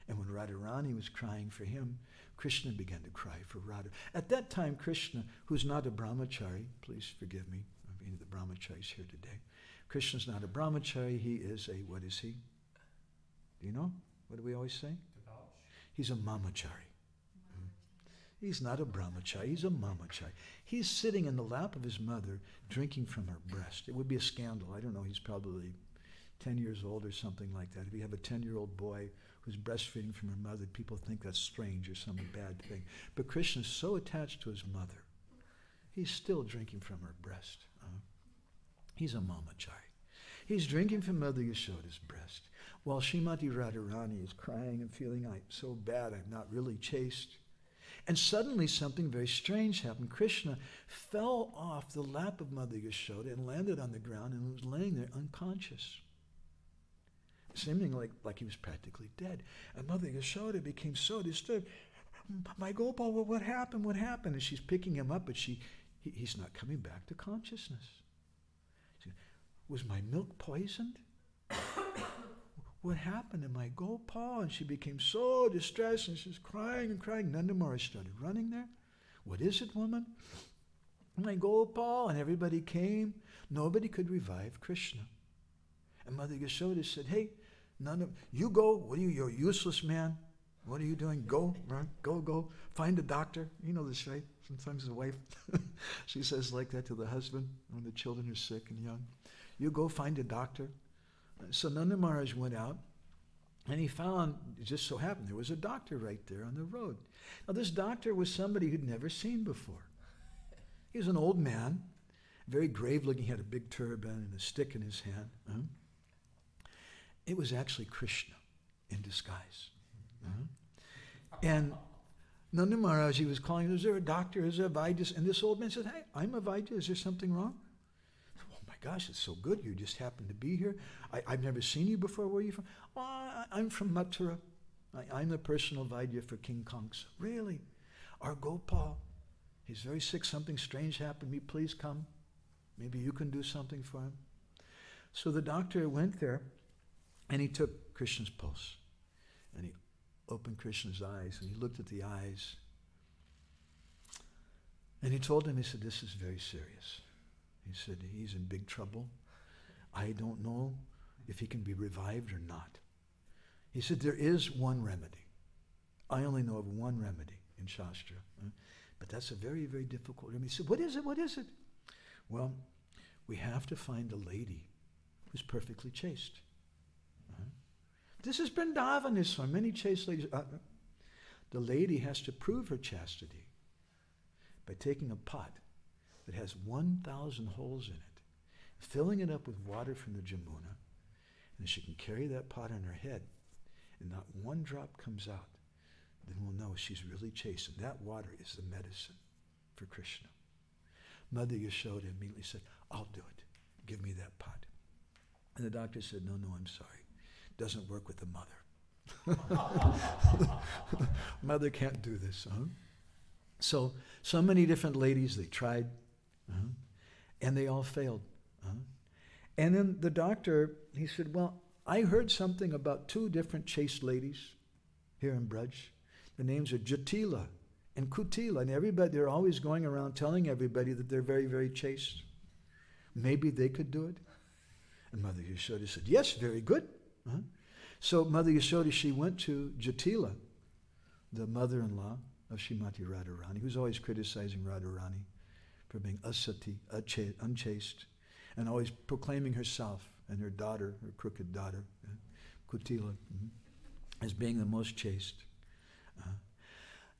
And when Radharani was crying for him, Krishna began to cry for Radha. At that time, Krishna, who's not a brahmachari, please forgive me, I'm any of the brahmacharis here today. Krishna's not a brahmachari, he is a, what is he? Do you know? What do we always say? He's a mamachari. He's not a brahmachari, he's a mamachari. He's sitting in the lap of his mother, drinking from her breast. It would be a scandal. I don't know, he's probably 10 years old or something like that. If you have a 10-year-old boy who's breastfeeding from her mother, people think that's strange or some bad thing. But Krishna's so attached to his mother, he's still drinking from her breast. He's a mamachari. He's drinking from Mother Yashoda's breast, while Srimati Radharani is crying and feeling, I'm so bad, I'm not really chaste. And suddenly something very strange happened. Krishna fell off the lap of Mother Yashoda and landed on the ground and was laying there unconscious, seeming like he was practically dead. And Mother Yashoda became so disturbed. My Gopal, what happened? What happened? And she's picking him up, but he's not coming back to consciousness. She, was my milk poisoned? What happened to my Gopal? And she became so distressed, and she's crying and crying. Nanda Maharaj started running there. What is it, woman? My Gopal. And everybody came. Nobody could revive Krishna. And Mother Yashoda said, hey, you go. What are you? You're a useless man. What are you doing? Go, run, go. Find a doctor. You know this, right? Sometimes the wife, she says like that to the husband when the children are sick and young. You go find a doctor. So Nanda Maharaj went out, and he found, it just so happened, there was a doctor right there on the road. Now this doctor was somebody who'd never seen before. He was an old man, very grave looking. He had a big turban and a stick in his hand. It was actually Krishna in disguise. And Nanda Maharaj, he was calling, is there a doctor, is there a Vaidya? And this old man said, hey, I'm a Vaidya, is there something wrong? Oh my gosh, it's so good, you just happened to be here. I've never seen you before, where are you from? Oh, I'm from Mathura. I'm the personal Vaidya for King Kamsa. Really? Our Gopal, he's very sick, something strange happened to me, please come. Maybe you can do something for him. So the doctor went there, and he took Krishna's pulse, and he opened Krishna's eyes, and he looked at the eyes, and he told him, he said, this is very serious. He said, he's in big trouble. I don't know if he can be revived or not. He said, there is one remedy. I only know of one remedy in Shastra, but that's a very, very difficult remedy. He said, what is it? What is it? Well, we have to find a lady who's perfectly chaste. This is Vrindavan, there's so many chaste ladies. The lady has to prove her chastity by taking a pot that has 1,000 holes in it, filling it up with water from the Jamuna, and she can carry that pot on her head, and not one drop comes out, then we'll know she's really chaste. And that water is the medicine for Krishna. Mother Yashoda immediately said, I'll do it. Give me that pot. And the doctor said, no, I'm sorry. Doesn't work with the mother. Mother can't do this. So many different ladies, they tried, and they all failed. And then the doctor, he said, well, I heard something about 2 different chaste ladies here in Braj. The names are Jatila and Kutila, and everybody, they're always going around telling everybody that they're very, very chaste. Maybe they could do it. And Mother Yashoda said, yes, very good. So Mother Yashoda, she went to Jatila, the mother-in-law of Srimati Radharani, who's always criticizing Radharani for being asati, unchaste, and always proclaiming herself and her daughter, her crooked daughter, Kutila, as being the most chaste.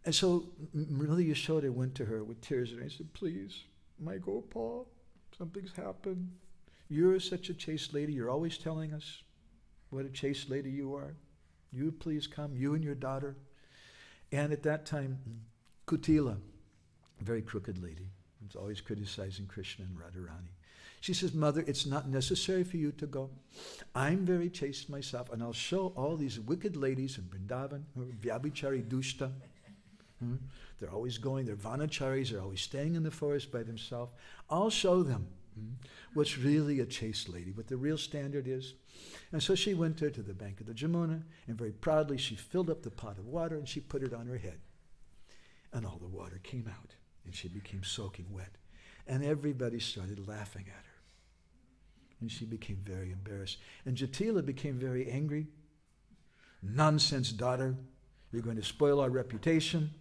And so Mother Yashoda went to her with tears in her eyes and said, please, my Gopal, something's happened. You're such a chaste lady. You're always telling us what a chaste lady you are. You please come, you and your daughter. And at that time, Kutila, a very crooked lady, was always criticizing Krishna and Radharani. She says, Mother, it's not necessary for you to go. I'm very chaste myself, and I'll show all these wicked ladies in Vrindavan, who are Vyabhichari Dushta. They're always going, they're Vanacharis, they're always staying in the forest by themselves. I'll show them what's really a chaste lady, what the real standard is. And so she went there to the bank of the Jamuna, and very proudly she filled up the pot of water and she put it on her head. And all the water came out, and she became soaking wet. And everybody started laughing at her. And she became very embarrassed. And Jatila became very angry. Nonsense, daughter. You're going to spoil our reputation.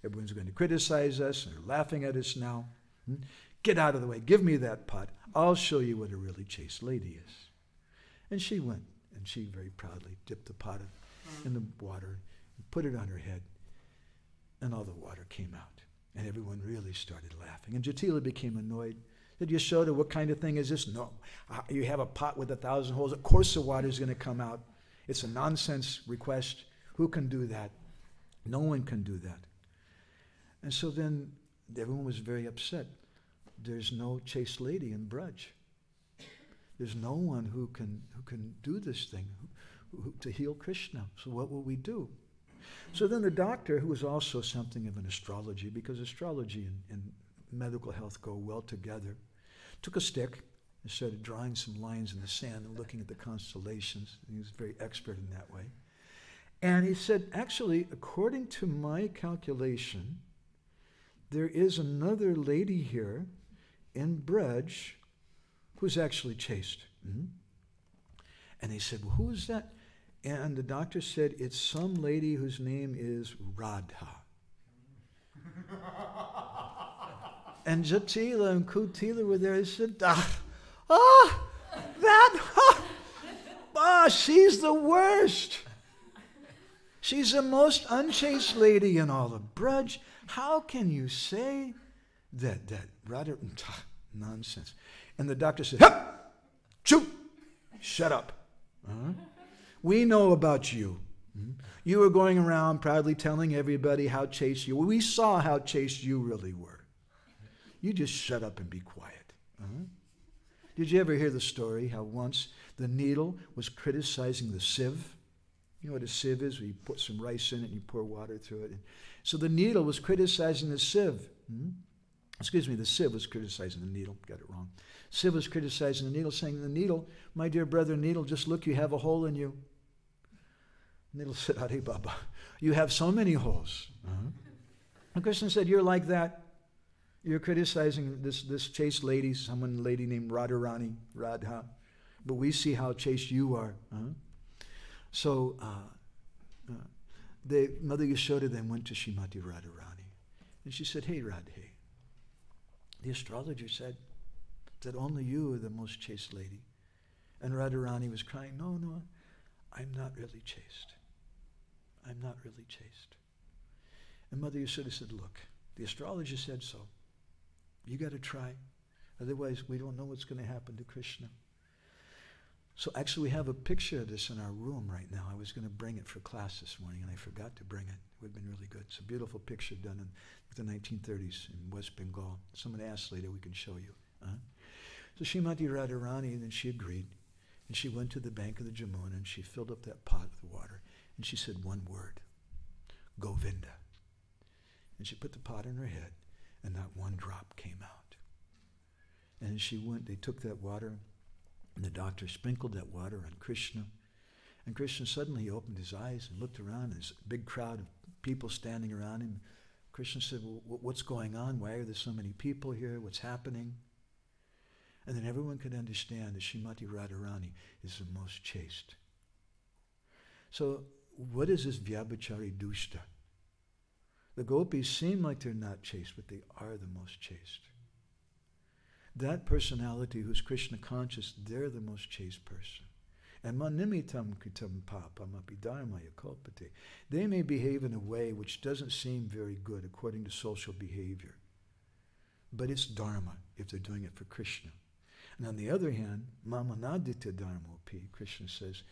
Everyone's going to criticize us, and they're laughing at us now. Get out of the way. Give me that pot. I'll show you what a really chaste lady is. And she went, and she very proudly dipped the pot in the water and put it on her head. And all the water came out. And everyone really started laughing. And Jatila became annoyed. Said, Yashoda, what kind of thing is this? No, you have a pot with 1,000 holes. Of course the water is going to come out. It's a nonsense request. Who can do that? No one can do that. And so then everyone was very upset. There's no chaste lady in Braj. There's no one who can do this thing, to heal Krishna. So what will we do? So then the doctor, who was also something of an astrology, because astrology and medical health go well together, took a stick and started drawing some lines in the sand and looking at the constellations. He was very expert in that way. And he said, actually, according to my calculation, there is another lady here in Braj who's actually chaste. And they said, well, who is that? And the doctor said, it's some lady whose name is Radha. And Jatila and Kutila were there. They said, she's the worst. She's the most unchaste lady in all of Braj. How can you say that Radha? Nonsense. And the doctor said, "Hup! Shoot! Shut up. We know about you. You were going around proudly telling everybody how chaste you were. We saw how chaste you really were. You just shut up and be quiet." Did you ever hear the story how once the needle was criticizing the sieve? You know what a sieve is? Where you put some rice in it and you pour water through it. So the needle was criticizing the sieve. Excuse me, the sieve was criticizing the needle. Got it wrong. Sieve was criticizing the needle, saying, "The needle, my dear brother needle, just look, you have a hole in you." Needle said, "Hare Baba, you have so many holes." And Krishna said, "You're like that. You're criticizing this chaste lady, lady named Radharani, Radha. But we see how chaste you are." So Mother Yashoda then went to Srimati Radharani. And she said, "Hey Radhe, the astrologer said that only you are the most chaste lady." And Radharani was crying, "No, no, I'm not really chaste. I'm not really chaste." And Mother Yashoda said, "Look, the astrologer said so. You got to try. Otherwise, we don't know what's going to happen to Krishna." So actually, we have a picture of this in our room right now. I was going to bring it for class this morning, and I forgot to bring it. It would have been really good. It's a beautiful picture done in the 1930s in West Bengal. Someone asked later, we can show you. So Srimati Radharani, then she agreed. And she went to the bank of the Jamuna, and she filled up that pot with water. And she said one word, "Govinda." And she put the pot in her head, and not one drop came out. And she went, they took that water, and the doctor sprinkled that water on Krishna. And Krishna suddenly opened his eyes and looked around. There's a big crowd of people standing around him. Krishna said, "Well, what's going on? Why are there so many people here? What's happening?" And then everyone could understand that Srimati Radharani is the most chaste. So what is this Vyabhachari Dushta? The gopis seem like they're not chaste, but they are the most chaste. That personality who's Krishna conscious, they're the most chaste person. And manimitam kritam papam api dharmaya kalpate. They may behave in a way which doesn't seem very good according to social behavior. But it's dharma if they're doing it for Krishna. And on the other hand, mamanaditya dharmopi, Krishna says,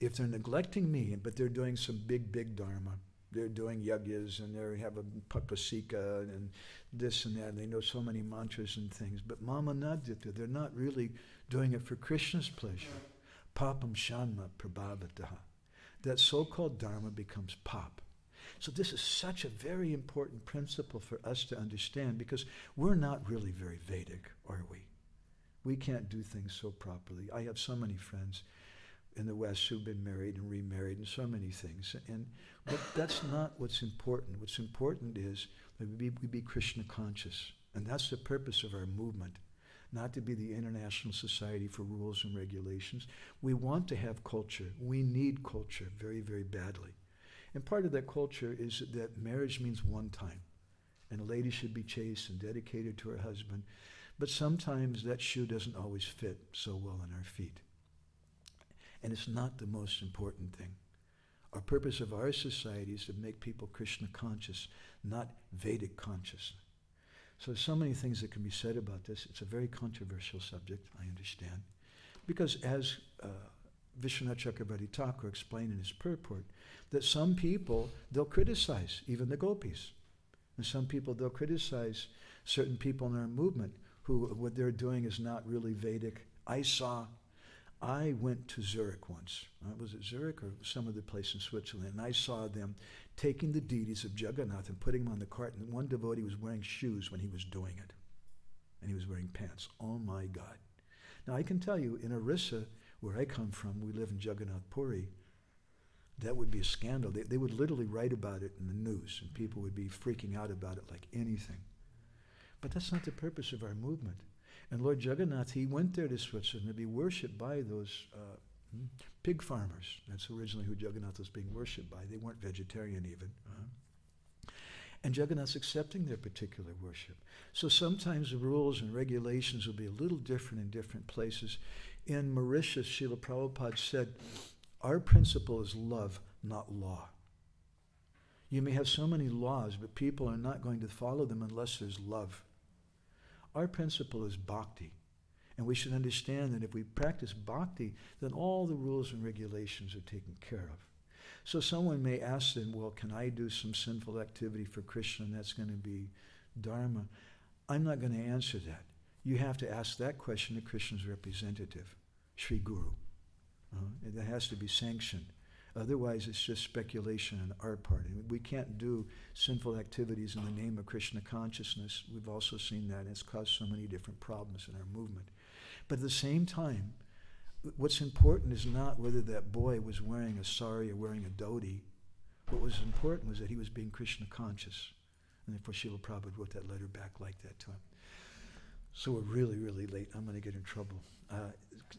if they're neglecting me, but they're doing some big dharma, they're doing yagyas and they have a papasika and this and that, and they know so many mantras and things, but mamanaditya, they're not really doing it for Krishna's pleasure. Papam shanma prabhavataha. That so-called dharma becomes pap. So this is such a very important principle for us to understand, because we're not really very Vedic, are we? We can't do things so properly. I have so many friends in the West who've been married and remarried and so many things. But that's not what's important. What's important is that we be Krishna conscious. And that's the purpose of our movement. Not to be the International Society for Rules and Regulations. We want to have culture. We need culture very, very badly. And part of that culture is that marriage means one time. And a lady should be chaste and dedicated to her husband. But sometimes that shoe doesn't always fit so well on our feet. And it's not the most important thing. Our purpose of our society is to make people Krishna conscious, not Vedic conscious. So there's so many things that can be said about this. It's a very controversial subject, I understand. Because as Vishwanath Chakravarti Thakur explained in his purport, that some people, they'll criticize even the gopis. And some people, they'll criticize certain people in our movement who what they're doing is not really Vedic. I went to Zurich once. Was it Zurich or some other place in Switzerland? And I saw them taking the deities of Jagannath and putting them on the cart. And one devotee was wearing shoes when he was doing it. And he was wearing pants. Oh my God. Now I can tell you, in Orissa, where I come from, we live in Jagannath Puri, that would be a scandal. They would literally write about it in the news, and people would be freaking out about it like anything. But that's not the purpose of our movement. And Lord Jagannath, he went there to Switzerland to be worshipped by those pig farmers. That's originally who Jagannath was being worshipped by. They weren't vegetarian even. And Jagannath's accepting their particular worship. So sometimes the rules and regulations will be a little different in different places. In Mauritius, Srila Prabhupada said, our principle is love, not law. You may have so many laws, but people are not going to follow them unless there's love. Our principle is bhakti. And we should understand that if we practice bhakti, then all the rules and regulations are taken care of. So someone may ask them, well, can I do some sinful activity for Krishna and that's going to be dharma? I'm not going to answer that. You have to ask that question to Krishna's representative, Sri Guru. And that has to be sanctioned. Otherwise, it's just speculation on our part. And we can't do sinful activities in the name of Krishna consciousness. We've also seen that. It's caused so many different problems in our movement. But at the same time, what's important is not whether that boy was wearing a sari or wearing a dhoti. What was important was that he was being Krishna conscious. And therefore, Srila Prabhupada wrote that letter back like that to him. So we're really, really late. I'm going to get in trouble.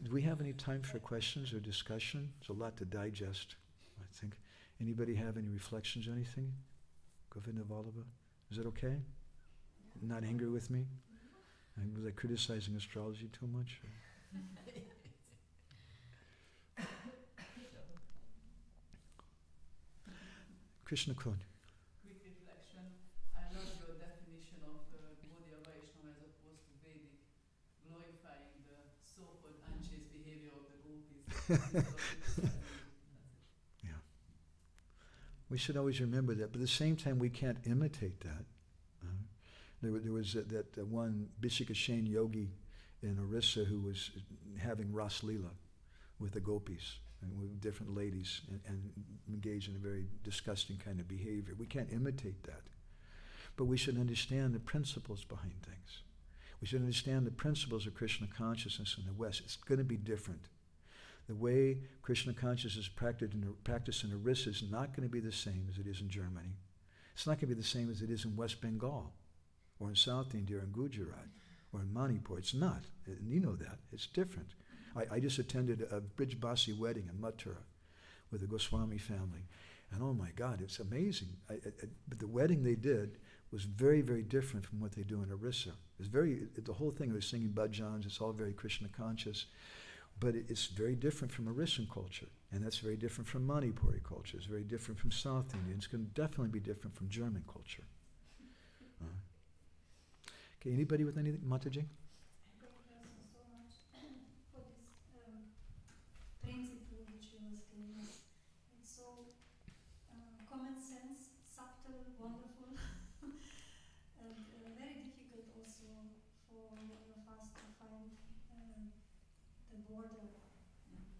Do we have any time for questions or discussion? There's a lot to digest, I think. Anybody have any reflections or anything? Govinda Vallabha? Is that okay? Not angry with me? Was I criticizing astrology too much? Krishna Kun. Quick reflection. I love your definition of Gaudiya Vaishnava as opposed to Vedic, glorifying the so-called unchaste behavior of the gopis. Yeah. We should always remember that, but at the same time we can't imitate that. There was that one Bishikashain yogi in Orissa who was having Ras Leela with the gopis and with different ladies and engaged in a very disgusting kind of behavior. We can't imitate that. But we should understand the principles behind things. We should understand the principles of Krishna consciousness in the West. It's going to be different. The way Krishna consciousness is practiced in Orissa is not going to be the same as it is in Germany. It's not going to be the same as it is in West Bengal, or in South India, or in Gujarat, or in Manipur. It's not. And you know that. It's different. I just attended a Brijbasi wedding in Mathura with the Goswami family. And oh my God, it's amazing. But the wedding they did was very, very different from what they do in Orissa. The whole thing was singing bhajans. It's all very Krishna conscious. But it's very different from Orissan culture. And that's very different from Manipuri culture. It's very different from South India. It's going to definitely be different from German culture. Okay, anybody with anything? Mataji? Thank you so much for this principle which you was giving us. It's so common sense, subtle, wonderful, and very difficult also for all of us to find the border.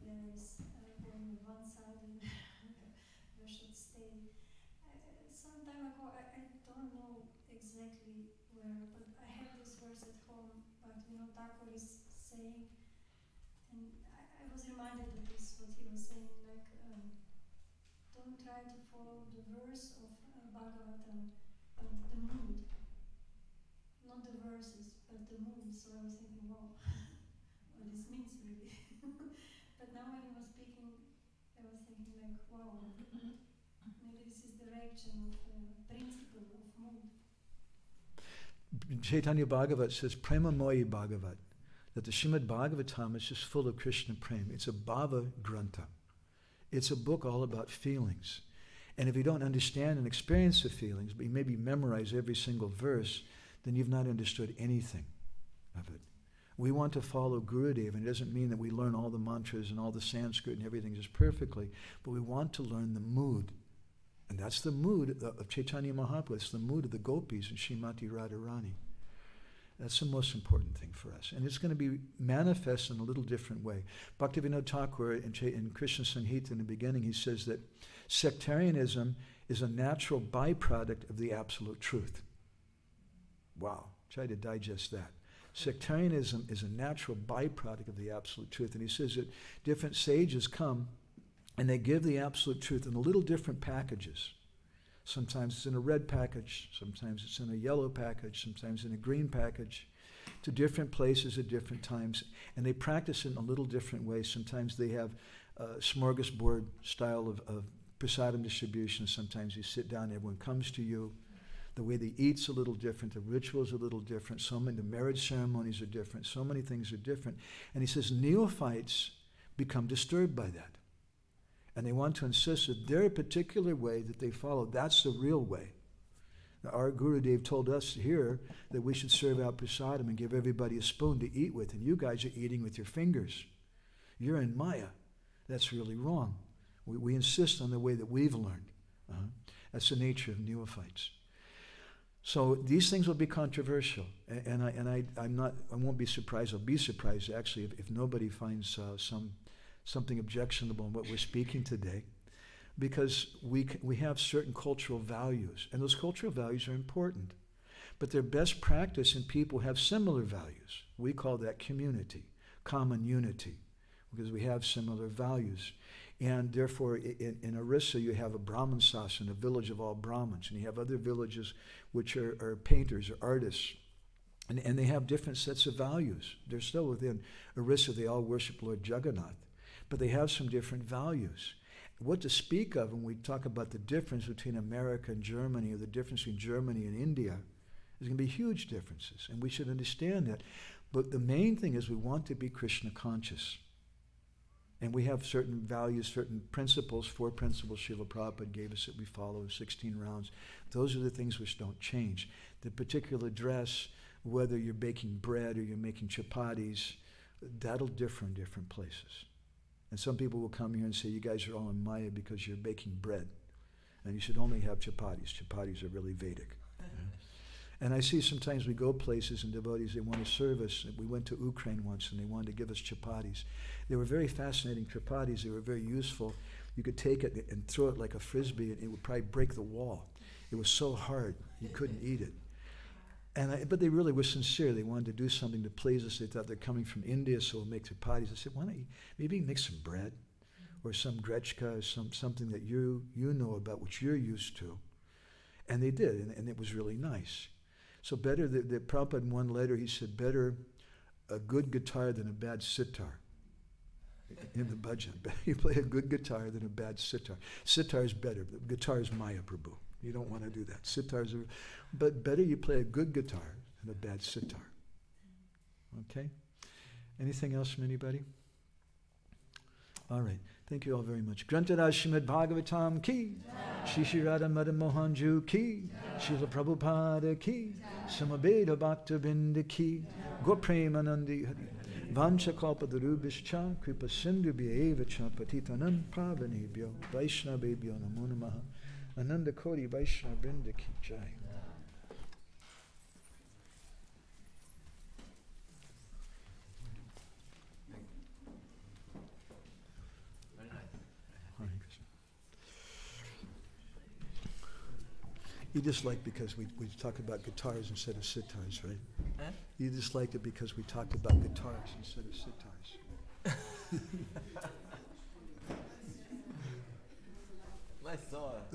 There is going one side and where should stay. Some time ago, I don't know exactly where, but I have this verse at home, but Thakur is saying, and I was reminded of this, what he was saying, like, don't try to follow the verse of Bhagavatam, but the mood. Not the verses, but the mood. So I was thinking, wow, what this means really. But now when he was speaking, I was thinking like, wow, maybe this is the reaction of principle of mood. Chaitanya Bhagavat says, Prema Moyi Bhagavat, that the Srimad Bhagavatam is just full of Krishna Prema. It's a Bhava Grantha. It's a book all about feelings. And if you don't understand and experience the feelings, but you maybe memorize every single verse, then you've not understood anything of it. We want to follow Gurudev, and it doesn't mean that we learn all the mantras and all the Sanskrit and everything just perfectly, but we want to learn the mood. And that's the mood of Chaitanya Mahaprabhu. It's the mood of the gopis and Srimati Radharani. That's the most important thing for us. And it's going to be manifest in a little different way. Bhaktivinoda Thakur in Krishna Samhita in the beginning, he says that sectarianism is a natural byproduct of the absolute truth. Wow. Try to digest that. Sectarianism is a natural byproduct of the absolute truth. And he says that different sages come and they give the absolute truth in a little different packages. Sometimes it's in a red package, sometimes it's in a yellow package, sometimes in a green package, to different places at different times. And they practice it in a little different way. Sometimes they have a smorgasbord style of prasadam distribution. Sometimes you sit down, everyone comes to you. The way they eat's a little different, the rituals are a little different, the marriage ceremonies are different, so many things are different. And he says neophytes become disturbed by that. And they want to insist that their particular way that they follow, that's the real way. Our Gurudev told us here that we should serve out prasadam and give everybody a spoon to eat with, and you guys are eating with your fingers. You're in Maya. That's really wrong. We insist on the way that we've learned. That's the nature of neophytes. So these things will be controversial, and I won't be surprised. I'll be surprised actually if nobody finds something objectionable in what we're speaking today, because we have certain cultural values, and those cultural values are important, but they're best practice in people who have similar values. We call that community, common unity, because we have similar values. And therefore, in Orissa, you have a Brahman Sasana, a village of all Brahmins, and you have other villages which are painters or artists, and they have different sets of values. They're still within Orissa, they all worship Lord Jagannath, but they have some different values. What to speak of when we talk about the difference between America and Germany, or the difference between Germany and India, there's going to be huge differences, and we should understand that. But the main thing is we want to be Krishna conscious. And we have certain values, certain principles, 4 principles Srila Prabhupada gave us that we follow in 16 rounds. Those are the things which don't change. The particular dress, whether you're baking bread or you're making chapatis, that'll differ in different places. And some people will come here and say, you guys are all in Maya because you're baking bread. And you should only have chapatis. Chapatis are really Vedic. And I see sometimes we go places and devotees, they want to serve us. We went to Ukraine once and they wanted to give us chapatis. They were very fascinating chapatis. They were very useful. You could take it and throw it like a frisbee and it would probably break the wall. It was so hard, you couldn't eat it. But they really were sincere. They wanted to do something to please us. They thought they're coming from India, so we'll make chapatis. I said, why don't you maybe make some bread or some grechka or something that you know about, which you're used to. And they did, and it was really nice. So better, the Prabhupada in one letter, he said, better a good guitar than a bad sitar. In the bhajan, you play a good guitar than a bad sitar. Sitar is better. The guitar is Maya Prabhu. You don't want to do that. Sitars are, but better you play a good guitar than a bad sitar. Okay? Anything else from anybody? All right. Thank you all very much. Grantaraj Srimad Bhagavatam ki, Shri Radha Madan Mohanju ki, Srila Prabhupada ki, Samaveda Bhakta Vrinda ki, Gopremanandi Hari, Vancha Kalpadarubhischa, Kripa Sindhu Bhyeva Cha Patitanam Pavanebhyo, Vaishnavebhyo Namo Namaha, Ananda Koti Vaishnava Vrinda ki Jai. You just like because we talk about guitars instead of sitars, right? Huh? You just liked it because we talked about guitars instead of sitars. My thought.